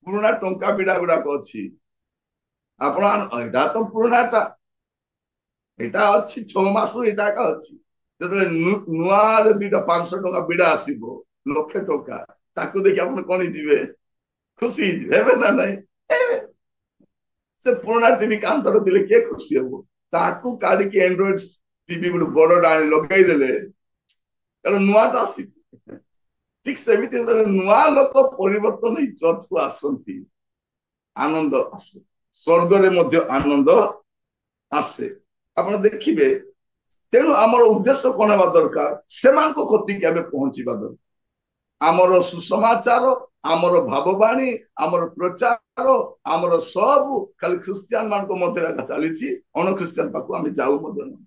ପୁରୁଣା ଟଙ୍କା ବିଡା ଗୁଡାକ ଅଛି, ଆପଣ ଏଇଟା ତ ପୁରୁଣାଟା, ଏଇଟା ଅଛି 6 ମାସରୁ ଏଇଟା ଏକା ଅଛି। ଯେତେବେଳେ ନୂଆରେ 2ଟା 500 ଟଙ୍କା ବିଡା ଆସିବ, 1,00,000 ଟଙ୍କା, ତାକୁ ଦେଖି ଆପଣ କଣ ହେଇଯିବେ? ଖୁସି ହେଇଯିବେ, ହେବେ ନା ନାଇଁ? ସେ ପୁରୁଣା ଟିଭି କାନ୍ଥରେ ଥିଲେ କିଏ ଖୁସି ହବ? ତାକୁ କାଢିକି ଆଣ୍ଡ୍ରଏଡ ଟିଭି ଗୋଟେ ବଡଟା ଆଣି ଲଗେଇଦେଲେ, କାରଣ ନୂଆଟା ଆସିଛି। ଠିକ ସେମିତି ଯେତେବେଳେ ନୂଆ ଲୋକ ପରିବର୍ତ୍ତନ ହେଇ ଚର୍ଚ୍ଚକୁ ଆସନ୍ତି, ଆନନ୍ଦ ଆସେ, ସ୍ୱର୍ଗରେ ମଧ୍ୟ ଆନନ୍ଦ ଆସେ। ଆପଣ ଦେଖିବେ, ତେଣୁ ଆମର ଉଦ୍ଦେଶ୍ୟ କଣ ହେବା ଦରକାର? ସେମାନଙ୍କ କତିକି ଆମେ ପହଞ୍ଚିବା ଦରକାର। ଆମର ସୁସମାଚାର, ଆମର ଭାବବାଣୀ, ଆମର ପ୍ରଚାର, ଆମର ସବୁ ଖାଲି ଖ୍ରୀଷ୍ଟିଆନ ମାନଙ୍କ ମଧ୍ୟରେ ଚାଲିଛି, ଅଣଖ୍ରୀଷ୍ଟିଆନ ପାଖକୁ ଆମେ ଯାଉ ମଧ୍ୟ ନାହିଁ।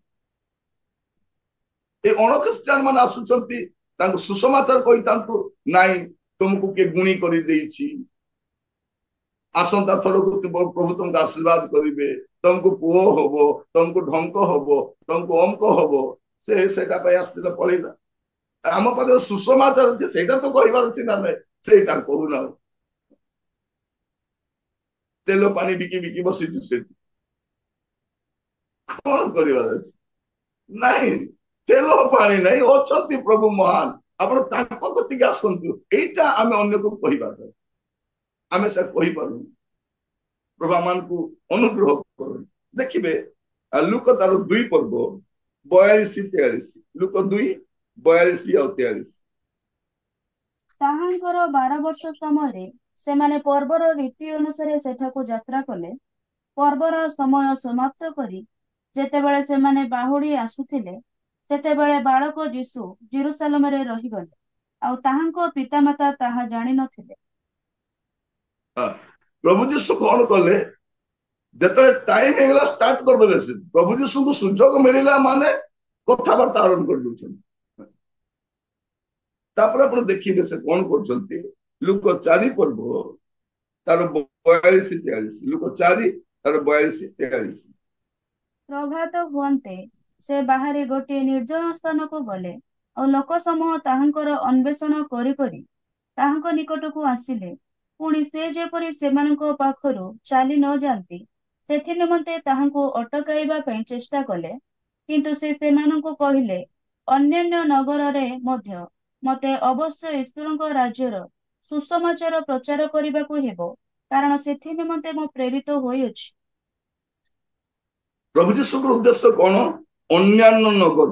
ଏ ଅଣଖ୍ରୀଷ୍ଟିଆନ ମାନେ ଆସୁଛନ୍ତି, ତାଙ୍କୁ ସୁସମାଚାର କହିଥାନ୍ତୁ, ନାଇଁ ତୁମକୁ କିଏ ଗୁଣି କରିଦେଇଛି, ଆସନ୍ତା ଥରକୁ ପ୍ରଭୁ ତୁମକୁ ଆଶୀର୍ବାଦ କରିବେ, ତମକୁ ପୁଅ ହବ, ତମକୁ ଢଙ୍କ ହବ, ତମକୁ ଅଙ୍କ ହବ। ସେ ସେଇଟା ପାଇଁ ଆସିଥିଲା, ପଳେଇଲା। ଆମ ପାଖରେ ସୁସମାଚାର ଅଛି, ସେଇଟା ତ କହିବାର ଅଛି ନା ନାଇଁ? ସେଇଟା କହୁନାହୁଁ। ତେଲ ପାଣି ବିକି ବିକି ବସିଛୁ ସେଠି, କଣ କରିବାର ଅଛି? ନାଇଁ, ତେଲ ପାଣି ନାହିଁ, ଅଛନ୍ତି ପ୍ରଭୁ ମହାନ, ଆପଣ ତାଙ୍କ କତିକି ଆସନ୍ତୁ। ଏଇଟା ଆମେ ଅନ୍ୟକୁ କହିବାର, ଆମେ ସେ କହିପାରୁନୁ। ପ୍ରଭୁ ଆମମାନଙ୍କୁ ଅନୁଗ୍ରହ କରନ୍ତୁ। ଦେଖିବେ ଲୁକ ତାର 2:42-43, ଲୁକ 2:42-43। ତାହାଙ୍କର 12 ବର୍ଷ ସମୟରେ ସେମାନେ ପର୍ବର ରୀତି ଅନୁସାରେ ସେଠାକୁ ଯାତ୍ରା କଲେ। ପର୍ବର ସମୟ ସମାପ୍ତ କରି ଯେତେବେଳେ ସେମାନେ ବାହୁଡ଼ି ଆସୁଥିଲେ, ସେତେବେଳେ ବାଳକ ଯୀଶୁ ଜେରୁସାଲେମରେ ରହିଗଲେ, ଆଉ ତାହାଙ୍କ ପିତାମାତା ତାହା ଜାଣିନଥିଲେ। ପ୍ରଭୁ ଯୀଶୁ କଣ କଲେ? ଯେତେବେଳେ ଟାଇମ ହେଇଗଲା, ଷ୍ଟାର୍ଟ କରିଦେଲେ। ସେ ପ୍ରଭୁ ଯୀଶୁଙ୍କୁ ସୁଯୋଗ ମିଳିଲା ମାନେ କଥାବାର୍ତ୍ତା ଆରମ୍ଭ କରିଦଉଛନ୍ତି। ତାପରେ ଆପଣ ଦେଖିବେ ସେ କଣ କରୁଛନ୍ତି। ଲୁକ 4 ପର୍ବ ତାର 42-43, ଲୁକ 4 ତାର 42-43। ପ୍ରଭାତ ହୁଅନ୍ତେ ସେ ବାହାରି ଗୋଟିଏ ନିର୍ଜନ ସ୍ଥାନକୁ ଗଲେ, ଆଉ ଲୋକ ସମୂହ ତାହାଙ୍କର ଅନ୍ୱେଷଣ କରି କରି ତାହାଙ୍କ ନିକଟକୁ ଆସିଲେ। ପୁଣି ସେ ଯେପରି ସେମାନଙ୍କ ପାଖରୁ ଚାଲି ନ ଯାଆନ୍ତି, ସେଥି ନିମନ୍ତେ ତାହାଙ୍କୁ ଅଟକାଇବା ପାଇଁ ଚେଷ୍ଟା କଲେ। କିନ୍ତୁ ସେ ସେମାନଙ୍କୁ କହିଲେ, ଅନ୍ୟାନ୍ୟ ନଗରରେ ମଧ୍ୟ ମତେ ଅବଶ୍ୟ ଈଶ୍ୱରଙ୍କ ରାଜ୍ୟର ସୁସମାଚାର ପ୍ରଚାର କରିବାକୁ ହେବ, କାରଣ ସେଥି ନିମନ୍ତେ ମୁଁ ପ୍ରେରିତ ହୋଇଅଛି। ପ୍ରଭୁ ଯୀଶୁଙ୍କର ଉଦ୍ଦେଶ୍ୟ କଣ? ଅନ୍ୟାନ୍ୟ ନଗର।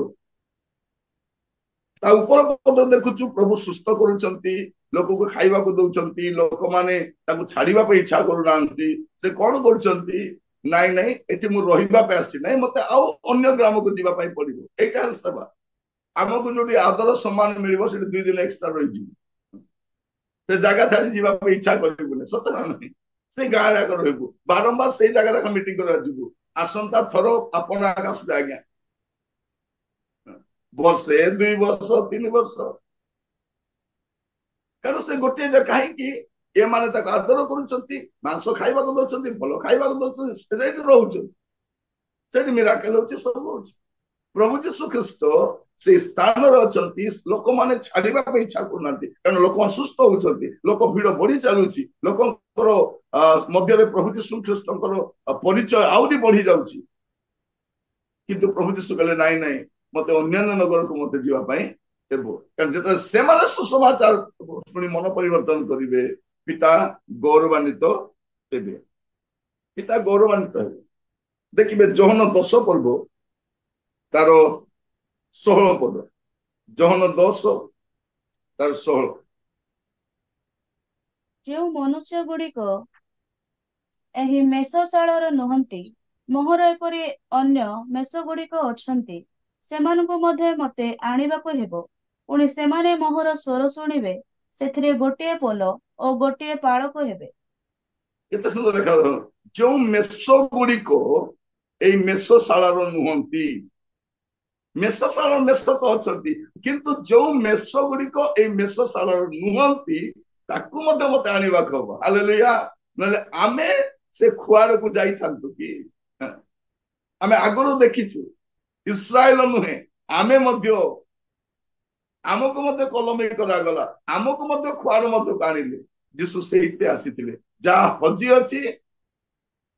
ତା ଉପର ପଦ ଦେଖୁଛୁ, ପ୍ରଭୁ ସୁସ୍ଥ କରୁଛନ୍ତି, ଲୋକକୁ ଖାଇବାକୁ ଦଉଛନ୍ତି, ଲୋକମାନେ ତାକୁ ଛାଡିବା ପାଇଁ ଇଚ୍ଛା କରୁନାହାନ୍ତି। ସେ କଣ କରୁଛନ୍ତି ନାଇଁ ନାଇଁ ଏଠି ମୁଁ ରହିବା ପାଇଁ ଆସି ନାହିଁ, ମତେ ଆଉ ଅନ୍ୟ ଗ୍ରାମକୁ ଯିବା ପାଇଁ ପଡିବ। ଏଇଟା ହେଲା ସେବା। ଆମକୁ ଯୋଉଠି ଆଦର ସମ୍ମାନ ମିଳିବ ସେଠି 2 ଦିନ ଏକ୍ସଟ୍ରା ରହିଯିବୁ, ସେ ଜାଗା ଛାଡି ଯିବା ପାଇଁ ଇଚ୍ଛା କରିବୁନି, ସତ ନା ନାହିଁ? ସେଇ ଗାଁରେ ଆଗ ରହିବୁ, ବାରମ୍ବାର ସେଇ ଜାଗାରେ ମିଟିଂ କରିବା ଯିବୁ। ଆସନ୍ତା ଥର ଆପଣ ଆସିଲେ ଆଜ୍ଞା, ବର୍ଷେ 2 ବର୍ଷ 3 ବର୍ଷ, କାରଣ ସେ ଗୋଟିଏ ଯେ କାହିଁକି ଏମାନେ ତାକୁ ଆଦର କରୁଛନ୍ତି, ମାଂସ ଖାଇବାକୁ ଦଉଛନ୍ତି, ଭଲ ଖାଇବାକୁ ଦଉଛନ୍ତି, ସେଇଠି ରହୁଛନ୍ତି, ସେଇଠି ମିରାକେଲ ହଉଛି, ସବୁ ହଉଛି। ପ୍ରଭୁ ଯୀଶୁ ଖ୍ରୀଷ୍ଟ ସେଇ ସ୍ଥାନରେ ଅଛନ୍ତି, ଲୋକମାନେ ଛାଡିବା ପାଇଁ ଇଚ୍ଛା କରୁନାହାନ୍ତି, କାରଣ ଲୋକମାନେ ସୁସ୍ଥ ହଉଛନ୍ତି, ଲୋକ ଭିଡ ବଢି ଚାଲୁଛି, ଲୋକଙ୍କର ମଧ୍ୟରେ ପ୍ରଭୁ ଯୀଶୁ ଖ୍ରୀଷ୍ଟଙ୍କର ପରିଚୟ ଆହୁରି ବଢି ଯାଉଛି। କିନ୍ତୁ ପ୍ରଭୁ ଯୀଶୁ କହିଲେ ନାଇଁ ନାଇଁ, ମତେ ଅନ୍ୟାନ୍ୟ ନଗରକୁ ମତେ ଯିବା ପାଇଁ ହେବ। କାରଣ ଯେତେବେଳେ ସେମାନେ ସୁସମାଚାର ଶୁଣି ମନ ପରିବର୍ତ୍ତନ କରିବେ, ପିତା ଗୌରବାନ୍ୱିତ ହେବେ, ପିତା ଗୌରବାନ୍ୱିତ ହେବେ। ଦେଖିବେ ଯୋହନ 10 ପର୍ବ ତାର 16 ପଦ, ଯୋହନ 10 ତାର 16। ଯେଉଁ ମନୁଷ୍ୟ ଗୁଡିକ ଏହି ମେଷଶାଳାର ନୁହନ୍ତି, ମୋହର ଏପରି ଅନ୍ୟ ମେଷ ଗୁଡିକ ଅଛନ୍ତି, ସେମାନଙ୍କୁ ମଧ୍ୟ ମତେ ଆଣିବାକୁ ହେବ। ପୁଣି ସେମାନେ ମୋହର ସ୍ୱର ଶୁଣିବେ, ସେଥିରେ ଗୋଟିଏ ପୋଲ ଓ ଗୋଟିଏ ପାଳକ ହେବେ। କେତେ ସୁନ୍ଦର ଲେଖା, ଯେଉଁ ମେଷ ଗୁଡିକ ଏଇ ମେଷଶାଳାର ନୁହନ୍ତି। ମେଷଶାଳାର ମେଷ ତ ଅଛନ୍ତି, କିନ୍ତୁ ଯୋଉ ମେଷ ଗୁଡିକ ଏଇ ମେଷଶାଳାର ନୁହନ୍ତି, ତାକୁ ମଧ୍ୟ ମତେ ଆଣିବାକୁ ହବ। ହାଲେଲୁୟା। ନହେଲେ ଆମେ ସେ ଖୁଆରକୁ ଯାଇଥାନ୍ତୁ କି? ଆମେ ଆଗରୁ ଦେଖିଛୁ, ଇସ୍ରାଏଲ ନୁହେଁ, ଆମେ ମଧ୍ୟ, ଆମକୁ ମଧ୍ୟ କଲମୀ କରାଗଲା, ଆମକୁ ମଧ୍ୟ ଖୁଆର ମଧ୍ୟକୁ ଆଣିଲେ। ଯୀଶୁ ସେଇଥିପାଇଁ ଆସିଥିଲେ, ଯାହା ହଜି ଅଛି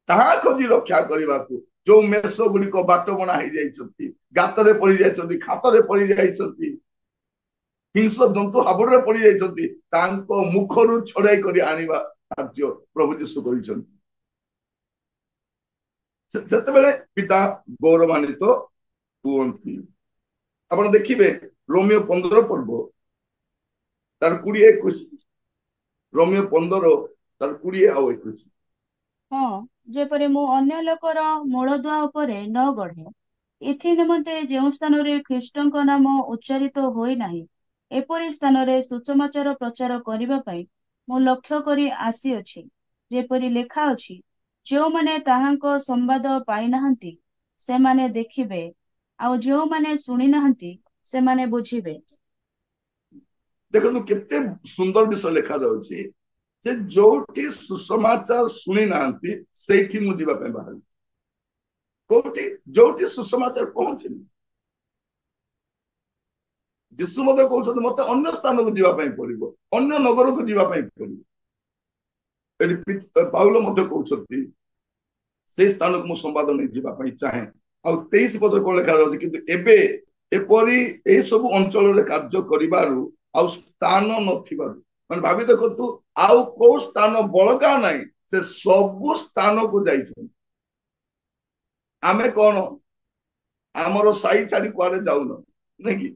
ତାହା ଖୋଜି ରକ୍ଷା କରିବାକୁ। ଯୋଉ ମେଷ ଗୁଡିକ ବାଟ ବଣା ହେଇଯାଇଛନ୍ତି, ଗାତରେ ପଡି ଯାଇଛନ୍ତି, ଖାତରେ ପଡି ଯାଇଛନ୍ତି, ହିଂସ୍ର ଜନ୍ତୁ ହାବୁଡରେ ପଡି ଯାଇଛନ୍ତି, ତାଙ୍କ ମୁଖରୁ ଛଡାଇ କରି ଆଣିବା କାର୍ଯ୍ୟ ପ୍ରଭୁ ଯୀଶୁ କରିଛନ୍ତି। ସେତେବେଳେ ପିତା ଗୌରବାନ୍ୱିତ ହୁଅନ୍ତି। ଆପଣ ଦେଖିବେ ରୋମିଓ 15 ପର୍ବ ତାର 20-21, ରୋମିଓ 15 ତାର 20 ଆଉ 21। ହଁ, ଯେପରି ମୁଁ ଅନ୍ୟ ଲୋକର ମୂଳଦୁଆ ଉପରେ ନ ଗଢେ, ଏଥି ନିମନ୍ତେ ଯେଉଁ ସ୍ଥାନରେ ଖ୍ରୀଷ୍ଟଙ୍କ ନାମ ଉଚ୍ଚାରିତ ହୋଇନାହିଁ, ଏପରି ସ୍ଥାନରେ ସୁସମାଚାର ପ୍ରଚାର କରିବା ପାଇଁ ମୁଁ ଲକ୍ଷ୍ୟ କରି ଆସିଅଛି। ଯେପରି ଲେଖା ଅଛି, ଯେଉଁମାନେ ତାହାଙ୍କ ସମ୍ବାଦ ପାଇନାହାନ୍ତି ସେମାନେ ଦେଖିବେ, ଆଉ ଯେଉଁମାନେ ଶୁଣି ନାହାନ୍ତି ସେମାନେ ବୁଝିବେ। ଦେଖନ୍ତୁ କେତେ ସୁନ୍ଦର ବିଷୟ ଲେଖା ରହିଛି, ଯେ ଯୋଉଠି ସୁସମାଚାର ଶୁଣି ନାହାନ୍ତି ସେଇଠି ମୁଁ ଯିବା ପାଇଁ ବାହାରିଲି। କୋଉଠି? ଯୋଉଠି ସୁସମାଚାର ପହଞ୍ଚିନି। ଯୀଶୁ ମଧ୍ୟ କହୁଛନ୍ତି ମତେ ଅନ୍ୟ ସ୍ଥାନକୁ ଯିବା ପାଇଁ ପଡିବ, ଅନ୍ୟ ନଗରକୁ ଯିବା ପାଇଁ ପଡିବ। ଏଠି ପାଉଲ ମଧ୍ୟ କହୁଛନ୍ତି ସେଇ ସ୍ଥାନକୁ ମୁଁ ସମ୍ବାଦ ନେଇ ଯିବା ପାଇଁ ଚାହେଁ। ଆଉ 23 ପଦରେ କଣ ଲେଖା ରହିଛି, କିନ୍ତୁ ଏବେ ଏପରି ଏଇ ସବୁ ଅଞ୍ଚଳରେ କାର୍ଯ୍ୟ କରିବାରୁ ଆଉ ସ୍ଥାନ ନଥିବାରୁ, ମାନେ ଭାବି ଦେଖନ୍ତୁ, ଆଉ କୋଉ ସ୍ଥାନ ବଳକା ନାହିଁ, ସେ ସବୁ ସ୍ଥାନକୁ ଯାଇଛନ୍ତି। ଆମେ କଣ ଆମର ସାହି ଛାଡି କୁଆଡେ ଯାଉନ, ନାଇଁ କି?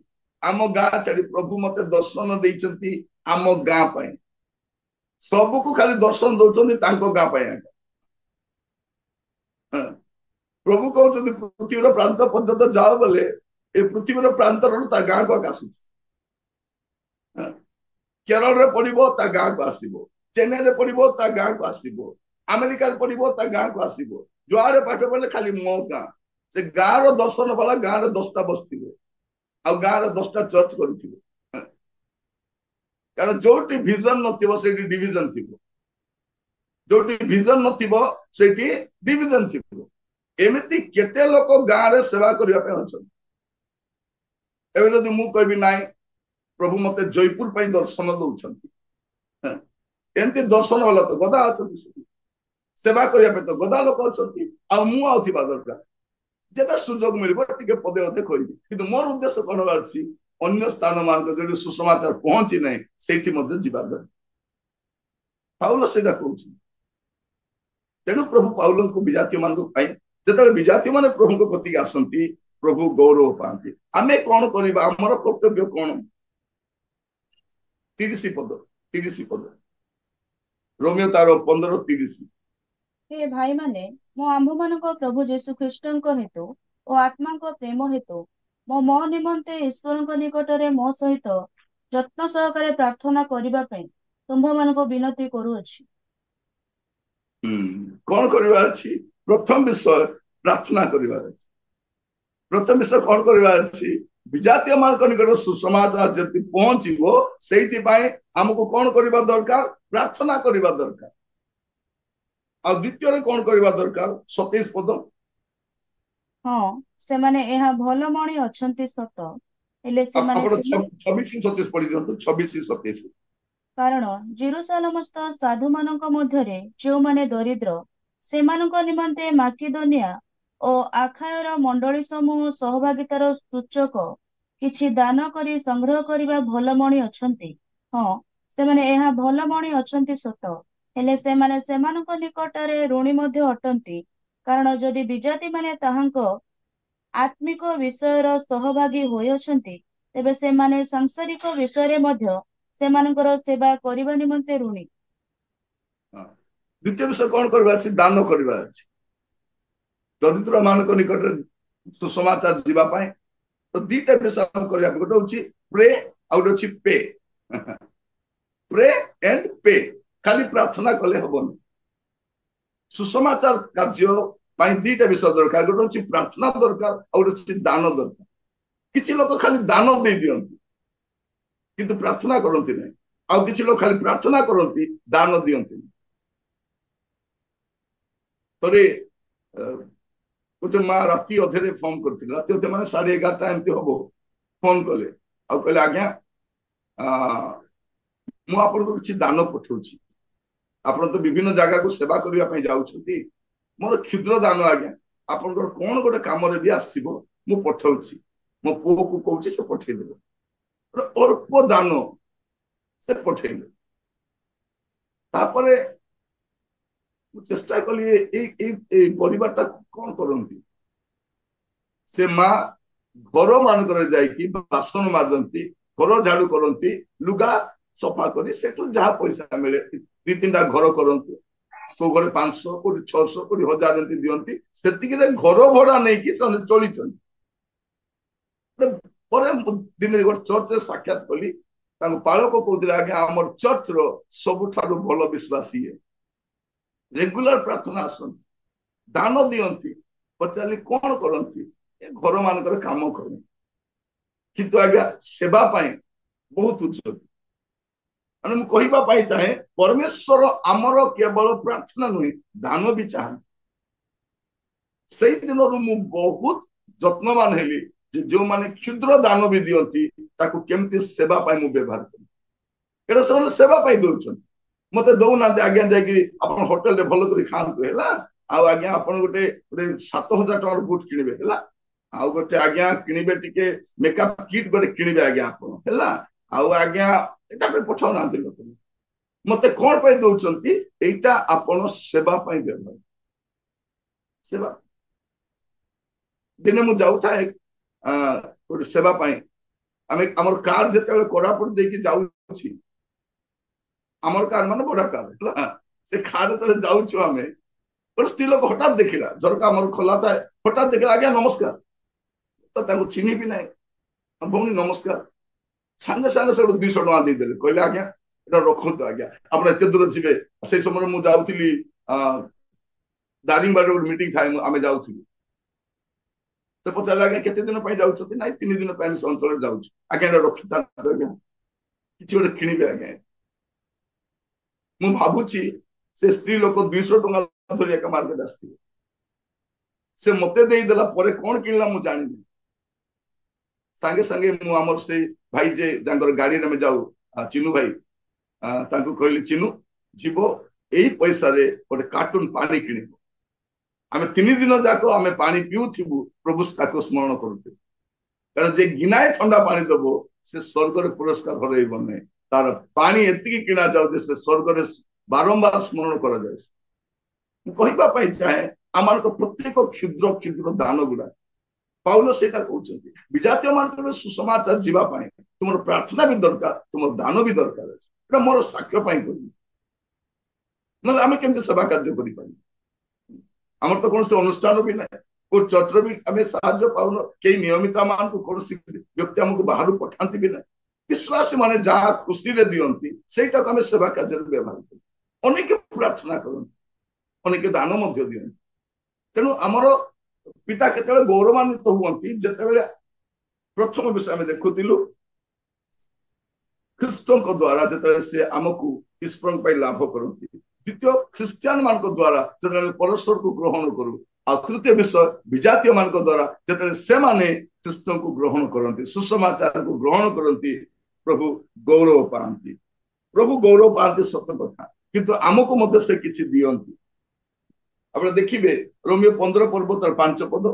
ଆମ ଗାଁ ଛାଡି ପ୍ରଭୁ ମତେ ଦର୍ଶନ ଦେଇଛନ୍ତି ଆମ ଗାଁ ପାଇଁ, ସବୁକୁ ଖାଲି ଦର୍ଶନ ଦଉଛନ୍ତି ତାଙ୍କ ଗାଁ ପାଇଁ ଆଜ୍ଞା। ପ୍ରଭୁ କହୁଛନ୍ତି ପୃଥିବୀର ପ୍ରାନ୍ତ ପର୍ଯ୍ୟନ୍ତ ଯାଅ ବୋଲେ ଏ ପୃଥିବୀର ପ୍ରାନ୍ତରୁ ତା ଗାଁକୁ ଆସୁଛି। କେରଳରେ ପଡିବ ତା ଗାଁକୁ ଆସିବ, ଚେନ୍ନାଇରେ ପଡିବ ତା ଗାଁକୁ ଆସିବ, ଆମେରିକାରେ ପଡିବ ତା ଗାଁକୁ ଆସିବ। ଯୁଆଡେ ପାଠ ପଢିଲେ ଖାଲି ମୋ ଗାଁ। ସେ ଗାଁର ଦର୍ଶନ ବାଲା ଗାଁରେ 10ଟା ବସିଥିବେ, ଆଉ ଗାଁରେ 10ଟା ଚର୍ଚ୍ଚ କରିଥିବେ। କାରଣ ଯୋଉଠି ଭିଜନ ନଥିବ ସେଇଠି ଡିଭିଜନ ଥିବ, ଯୋଉଠି ଭିଜନ ନଥିବ ସେଇଠି ଡିଭିଜନ ଥିବ। ଏମିତି କେତେ ଲୋକ ଗାଁରେ ସେବା କରିବା ପାଇଁ ଅଛନ୍ତି। ଏବେ ଯଦି ମୁଁ କହିବି ନାଇଁ ପ୍ରଭୁ ମତେ ଜୟପୁର ପାଇଁ ଦର୍ଶନ ଦଉଛନ୍ତି, ଏମିତି ଦର୍ଶନ ବାଲା ତ ଗଦା ଅଛନ୍ତି, ସେବା କରିବା ପାଇଁ ତ ଗଦା ଲୋକ ଅଛନ୍ତି, ଆଉ ମୁଁ ଆଉ ଥିବା ଦରକାର। ଯେବେ ସୁଯୋଗ ମିଳିବ ଟିକେ ପଦେ ଅଧେ କହିବି, କିନ୍ତୁ ମୋର ଉଦ୍ଦେଶ୍ୟ କଣ ଅଛି, ଅନ୍ୟ ସ୍ଥାନ ମାନଙ୍କ ଯୋଉଠି ସୁସମାଚାର ପହଞ୍ଚି ନାହିଁ ସେଇଠି ମଧ୍ୟ ଯିବା ଦରକାର। ପାଉଲ ସେଇଟା କହୁଛି। ତେଣୁ ପ୍ରଭୁ ପାଉଲଙ୍କୁ ବିଜାତୀୟ ମାନଙ୍କ ପାଇଁ, ଯେତେବେଳେ ବିଜାତୀୟ ମାନେ ପ୍ରଭୁଙ୍କ କତିକି ଆସନ୍ତି ପ୍ରଭୁ ଗୌରବ ପାଆନ୍ତି। ଆମେ କଣ କରିବା, ଆମର କର୍ତ୍ତବ୍ୟ କଣ? 30 ପଦ, 30 ପଦ, ରୋମିଓ ତାର 15-30। हे भाई माने मो आम्भମାନଙ୍କ प्रभु ଯୀଶୁ ଖ୍ରୀଷ୍ଟଙ୍କ ହେତୁ ଓ ଆତ୍ମାଙ୍କ ପ୍ରେମ ହେତୁ ମୋ ନିମନ୍ତେ ଈଶ୍ୱରଙ୍କ ନିକଟରେ ମୋ ସହିତ ଯତ୍ନ ସହକାରେ ପ୍ରାର୍ଥନା କରିବା ପାଇଁ ତୁମ୍ଭମାନଙ୍କୁ ବିନତି କରୁଅଛି। କଣ କରିବାର ଅଛି? ପ୍ରଥମ ବିଷୟ ପ୍ରାର୍ଥନା କରିବାର ଅଛି। ପ୍ରଥମ ବିଷୟ କଣ କରିବାର ଅଛି? ବିଜାତୀୟ ମାନଙ୍କ ନିକଟରେ ସୁସମାଚାର ଯେମିତି ପହଞ୍ଚିବ ସେଇଥିପାଇଁ ଆମକୁ କଣ କରିବା ଦରକାର? ପ୍ରାର୍ଥନା କରିବା ଦରକାର। ଆଉ ଦ୍ୱିତୀୟରେ କଣ କରିବା ଦରକାର? 27 ପଦ। ହଁ, ସେମାନେ ଏହା ଭଲ ମଣି ଅଛନ୍ତି ସତ, ହେଲେ ସେମାନେ ଆପଣ 26-27 ପଢି ଦିଅନ୍ତୁ। 26-27। କାରଣ ଜେରୁସାଲେମସ୍ଥ ସାଧୁମାନଙ୍କ ମଧ୍ୟରେ ଯେଉଁମାନେ ଦରିଦ୍ର, ସେମାନଙ୍କ ନିମନ୍ତେ ମାକିଦୋନିଆ ଓ ଆଖାୟର ମଣ୍ଡଳୀ ସମୂହ ସହଭାଗିତାର ସୂଚକ କିଛି ଦାନ କରି ସଂଗ୍ରହ କରିବା ଭଲ ମଣି ଅଛନ୍ତି। ହଁ, ସେମାନେ ଏହା ଭଲ ମଣି ଅଛନ୍ତି ସତ, ହେଲେ ସେମାନେ ସେମାନଙ୍କ ନିକଟରେ ଋଣୀ ମଧ୍ୟ ଅଟନ୍ତି। କାରଣ ଯଦି ବିଜାତିମାନେ ତାହାଙ୍କ ଆତ୍ମିକ ବିଷୟର ସହଭାଗୀ ହୋଇଅଛନ୍ତି, ତେବେ ସେମାନେ ସାଂସାରିକ ବିଷୟରେ ମଧ୍ୟ ସେମାନଙ୍କର ସେବା କରିବା ନିମନ୍ତେ ଋଣୀ। ଦ୍ୱିତୀୟ ବିଷୟ କଣ କରିବା ଅଛି? ଦାନ କରିବା ଅଛି। ଦରିଦ୍ର ମାନଙ୍କ ନିକଟରେ ସୁସମାଚାର ଯିବା ପାଇଁ ତ ଦିଟା ବିଷୟ କରିବା। ଗୋଟେ ହଉଛି ପ୍ରେ, ଆଉ ଗୋଟେ ହଉଛି ପେ। ପ୍ରେ and pay. ଖାଲି ପ୍ରାର୍ଥନା କଲେ ହବନି। ସୁସମାଚାର କାର୍ଯ୍ୟ ପାଇଁ ଦିଟା ବିଷୟ ଦରକାର। ଗୋଟେ ହଉଛି ପ୍ରାର୍ଥନା ଦରକାର, ଆଉ ଗୋଟେ ହଉଛି ଦାନ ଦରକାର। କିଛି ଲୋକ ଖାଲି ଦାନ ଦେଇ ଦିଅନ୍ତି କିନ୍ତୁ ପ୍ରାର୍ଥନା କରନ୍ତି ନାହିଁ। ଆଉ କିଛି ଲୋକ ଖାଲି ପ୍ରାର୍ଥନା କରନ୍ତି, ଦାନ ଦିଅନ୍ତିନି। ଥରେ ଗୋଟେ ମା ରାତି ଅଧରେ ଫୋନ କରିଥିଲେ। ରାତି ଅଧେ ମାନେ 11:30 ଏମିତି ହବ। ଫୋନ କଲେ ଆଉ କହିଲେ, ଆଜ୍ଞା ମୁଁ ଆପଣଙ୍କୁ କିଛି ଦାନ ପଠଉଛି। ଆପଣ ତ ବିଭିନ୍ନ ଜାଗାକୁ ସେବା କରିବା ପାଇଁ ଯାଉଛନ୍ତି। ମୋର କ୍ଷୁଦ୍ର ଦାନ ଆଜ୍ଞା, ଆପଣଙ୍କର କଣ ଗୋଟେ କାମରେ ବି ଆସିବ, ମୁଁ ପଠଉଛି। ମୋ ପୁଅକୁ କହୁଛି ସେ ପଠେଇଦେବ। ଅଳ୍ପ ଦାନ ସେ ପଠେଇଲେ। ତାପରେ ମୁଁ ଚେଷ୍ଟା କଲି ଏଇ ପରିବାରଟା କଣ କରନ୍ତି। ସେ ମା ଘର ମାନଙ୍କରେ ଯାଇକି ବାସନ ମାଜନ୍ତି, ଘର ଝାଡୁ କରନ୍ତି, ଲୁଗା ସଫା କରି ସେଠୁ ଯାହା ପଇସା ମିଳେ 2-3ଟା ଘର କରନ୍ତି। କୋଉ ଘରେ 500, କୋଉଠି 600, କୋଉଠି 1000 ଏମିତି ଦିଅନ୍ତି। ସେତିକିରେ ଘର ଭଡା ନେଇକି ସେମାନେ ଚଳିଛନ୍ତି। ପରେ ଦିନେ ଗୋଟେ ଚର୍ଚ୍ଚରେ ସାକ୍ଷାତ କଲି। ତାଙ୍କ ପାଳକ କହୁଥିଲେ, ଆଜ୍ଞା ଆମର ଚର୍ଚ୍ଚର ସବୁଠାରୁ ଭଲ ବିଶ୍ୱାସୀ ଇଏ। ରେଗୁଲାର ପ୍ରାର୍ଥନା ଆସନ୍ତି, ଦାନ ଦିଅନ୍ତି। ପଚାରିଲି କଣ କରନ୍ତି? ଏ ଘର ମାନଙ୍କର କାମ କରନ୍ତି, କିନ୍ତୁ ଆଜ୍ଞା ସେବା ପାଇଁ ବହୁତ ଉଚ୍ଚ। ମାନେ ମୁଁ କହିବା ପାଇଁ ଚାହେଁ, ପରମେଶ୍ୱର ଆମର କେବଳ ପ୍ରାର୍ଥନା ନୁହେଁ, ଦାନ ବି ଚାହାନ୍ତି। ସେଇ ଦିନରୁ ମୁଁ ବହୁତ ଯତ୍ନବାନ ହେଲି ଯେ ଯେଉଁମାନେ କ୍ଷୁଦ୍ର ଦାନ ବି ଦିଅନ୍ତି ତାକୁ କେମିତି ସେବା ପାଇଁ ମୁଁ ବ୍ୟବହାର କরি। ଏଇଟା ସେମାନେ ସେବା ପାଇଁ ଦଉଛନ୍ତି। ମତେ ଦଉନାହାନ୍ତି ଆଜ୍ଞା ଯାଇକି ଆପଣ ହୋଟେଲରେ ଭଲ କରି ଖାଆନ୍ତୁ ହେଲା, ଆଉ ଆଜ୍ଞା ଆପଣ ଗୋଟେ 7,000 ଟଙ୍କାର ବୁଟ କିଣିବେ ହେଲା, ଆଉ ଗୋଟେ ଆଜ୍ଞା କିଣିବେ ଟିକେ ମେକଅପ୍ କିଟ୍ ଗୋଟେ କିଣିବେ ଆଜ୍ଞା ଆପଣ ହେଲା, ଆଉ ଆଜ୍ଞା ଏଟା ପାଇଁ ପଠାଉନାହାନ୍ତି ଲୋକ। ମତେ କଣ ପାଇଁ ଦଉଛନ୍ତି? ଏଇଟା ଆପଣ ସେବା ପାଇଁ ବ୍ୟବହାର। ସେବା। ଦିନେ ମୁଁ ଯାଉଥାଏ ଗୋଟେ ସେବା ପାଇଁ। ଆମେ ଆମର କାର ଯେତେବେଳେ କୋରାପୁଟ ଦେଇକି ଯାଉଛି, ଆମର କାର ମାନେ ବଡ କାର ହେଲା, ସେ କାର ଯେତେବେଳେ ଯାଉଛୁ ଆମେ, ଗୋଟେ ସ୍ତ୍ରୀ ଲୋକ ହଠାତ୍ ଦେଖିଲା, ଝରକା ଆମର ଖୋଲା ଥାଏ, ହଠାତ୍ ଦେଖିଲା, ଆଜ୍ଞା ନମସ୍କାର। ତ ତାଙ୍କୁ ଚିହ୍ନିବି ନାହିଁ। ଭଉଣୀ ନମସ୍କାର। ସାଙ୍ଗେ ସାଙ୍ଗେ ସେଠୁ 200 ଟଙ୍କା ଦେଇଦେଲେ। କହିଲେ ଆଜ୍ଞା ଏଟା ରଖନ୍ତୁ ଆଜ୍ଞା, ଆପଣ ଏତେ ଦୂର ଯିବେ। ସେଇ ସମୟରେ ମୁଁ ଯାଉଥିଲି ଦାରିଙ୍ଗବାଡିରେ ଗୋଟେ ମିଟିଂ ଥାଏ, ଆମେ ଯାଉଥିଲୁ। ସେ ପଚାରିଲେ ଆଜ୍ଞା କେତେ ଦିନ ପାଇଁ ଯାଉଛନ୍ତି? ନାଇଁ 3 ଦିନ ପାଇଁ ଆମେ ସେ ଅଞ୍ଚଳରେ ଯାଉଛୁ। ଆଜ୍ଞା ଏଟା ରଖିଥାନ୍ତୁ ଆଜ୍ଞା, କିଛି ଗୋଟେ କିଣିବେ ଆଜ୍ଞା। ମୁଁ ଭାବୁଛି ସେ ସ୍ତ୍ରୀ ଲୋକ 200 ଟଙ୍କା ଧରି ଏକା ମାର୍କେଟ ଆସିଥିବେ। ସେ ମତେ ଦେଇଦେଲା ପରେ କଣ କିଣିଲା ମୁଁ ଜାଣିନି। ସାଙ୍ଗେ ସାଙ୍ଗେ ମୁଁ ଆମର ସେଇ ଭାଇ ଯେ ତାଙ୍କର ଗାଡିରେ ଆମେ ଯାଉ, ଚିନୁ ଭାଇ, ତାଙ୍କୁ କହିଲି ଚିନୁ ଯିବ ଏଇ ପଇସାରେ ଗୋଟେ କାର୍ଟୁନ ପାଣି କିଣିବ। ଆମେ 3 ଦିନ ଯାକ ଆମେ ପାଣି ପିଉଥିବୁ, ପ୍ରଭୁ ତାକୁ ସ୍ମରଣ କରୁଥିବୁ। କାରଣ ଯେ ଗିନାଏ ଥଣ୍ଡା ପାଣି ଦବ ସେ ସ୍ୱର୍ଗରେ ପୁରସ୍କାର ହରେଇବ ନାହିଁ। ତାର ପାଣି ଏତିକି କିଣା ଯାଉଛି ସେ ସ୍ୱର୍ଗରେ ବାରମ୍ବାର ସ୍ମରଣ କରାଯାଏ। ମୁଁ କହିବା ପାଇଁ ଚାହେଁ, ଆମର ପ୍ରତ୍ୟେକ କ୍ଷୁଦ୍ର କ୍ଷୁଦ୍ର ଦାନ ଗୁଡା ପାଉଲ ସେଇଟା କହୁଛନ୍ତି। ବିଜାତୀୟ ମାନଙ୍କର ସୁସମାଚାର ଯିବା ପାଇଁ ତୁମର ପ୍ରାର୍ଥନା ବି ଦରକାର, ତୁମର ଦାନ ବି ଦରକାର ଅଛି। ଏଟା ମୋର ସାକ୍ଷ୍ୟ ପାଇଁ କହିବି, ନହେଲେ ଆମେ କେମିତି ସେବା କାର୍ଯ୍ୟ କରିପାରିବୁ? आमर तो कौन से अनुष्ठान भी ना कोई चर्च भी आम साहाଯ୍य पाउन कई नियमित आम कौन व्यक्ति आमको बाहर पठाती भी ना विश्वासी माने जहाँ खुशी रे दियंती सेटा आम सेवा कार्य व्यवहार कर अनेक प्रार्थना करते अनेक दान दियंती तेणु आमर पिता केते गौरवान्वित हुआ जिते प्रथम विषय आम देखुलु ख्रीष्टों द्वारा जिते से आमको ईश्वर लाभ करती द्वितीय ख्रीस्टियान मान द्वारा जो परस्पर को ग्रहण करूँ आ तृतीय विषय विजातीय मान द्वारा जो से माने ख्रीष्टों को ग्रहण करती सुसमाचार को ग्रहण करती प्रभु गौरव पाती प्रभु गौरव पाती सत कथा किंतु आमको मत से किसी दियंती आप देखिए रोमियो 15 पर्व तार 5 पद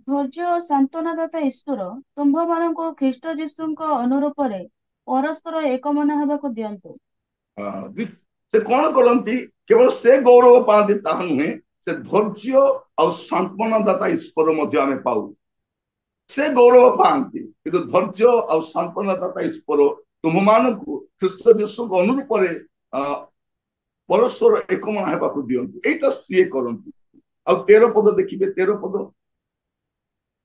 ଧୈର୍ଯ୍ୟ ଓ ସାନ୍ତ୍ୱନାଦାତା ଈଶ୍ୱର ତୁମ୍ଭମାନଙ୍କୁ ଖ୍ରୀଷ୍ଟ ଯୀଶୁଙ୍କ ଅନୁରୂପରେ ପରସ୍ପର ଏକ ମନ ହେବାକୁ ଦିଅନ୍ତୁ। से कौन करती केवल से गौरव पाती ताहा नुहे से धैर्य और सांत्वनादाता ईश्वर आम पाऊ से गौरव पाती कि धैर्य और सांत्वनादाता ईश्वर तुम मान ख्रीष्ट यीशु अनुरूप परस्पर एक मन होगा दिंतु यहीटा सी करती आ 13 पद देखिए 13 पद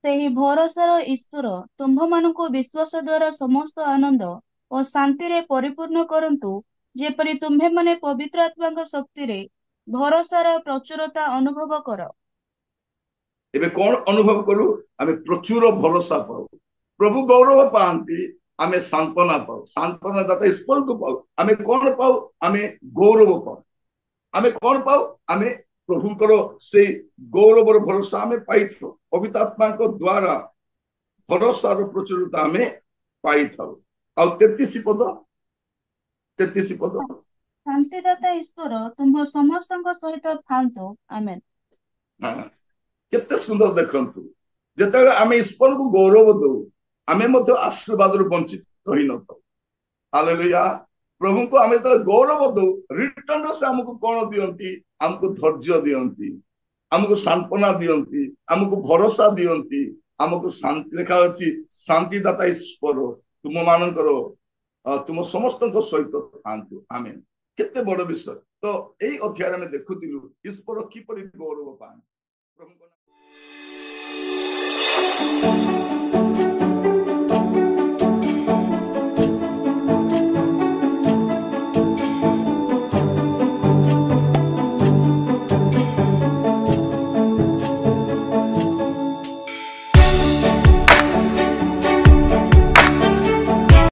ସେହି ଭରସାର ଈଶ୍ୱର ତୁମ୍ଭମାନଙ୍କୁ ବିଶ୍ୱାସ ଦ୍ୱାରା ସମସ୍ତ ଆନନ୍ଦ ଓ ଶାନ୍ତିରେ ପରିପୂର୍ଣ୍ଣ କରନ୍ତୁ ଯେପରି ତୁମ୍ଭେମାନେ ପବିତ୍ର ଆତ୍ମାଙ୍କ ଶକ୍ତିରେ ଭରସାର ପ୍ରଚୁରତା ଅନୁଭବ କର। ଏବେ କଣ ଅନୁଭବ କରୁ ଆମେ ପ୍ରଚୁର ଭରସା ପାଉ ପ୍ରଭୁ ଗୌରବ ପାଆନ୍ତି ଆମେ ସାନ୍ତ୍ୱନା ପାଉ ସାନ୍ତ୍ୱନା ଦାତା ଈଶ୍ୱରକୁ ପାଉ ଆମେ କଣ ପାଉ ଆମେ ଗୌରବ ପାଉ ଆମେ କଣ ପାଉ ଆମେ प्रभुंकर से गौरवर भरोसा आम पाई पवित्र आत्मा द्वारा भरोसार प्रचुरता आम पाई आ 33 पद शांतिदाता ईश्वर तुम्ह समस्तଙ୍କ सहित थांतु आमेन। हाँ केते सुंदर देखंतु जेतेबेले आमे ईश्वर को गौरव दो आमे मध्य आशीर्वाद रु वंचित होई न थाउ हालेलुया प्रभु को आमे जेतेबेले गौरव दो रिटर्न से हमको कोन दियंती हमको धैर्य दियंती हमको सांत्वना दियंती हमको भरोसा दियंती हमको शांति लिखा अछि शांतिदाता ईश्वर तुम मानकर तुम समस्त सहित थांतु आमेन केते बड़ विषय तो एई अध्याय में देखुतिलु ईश्वर किपरि गौरव पाए प्रभु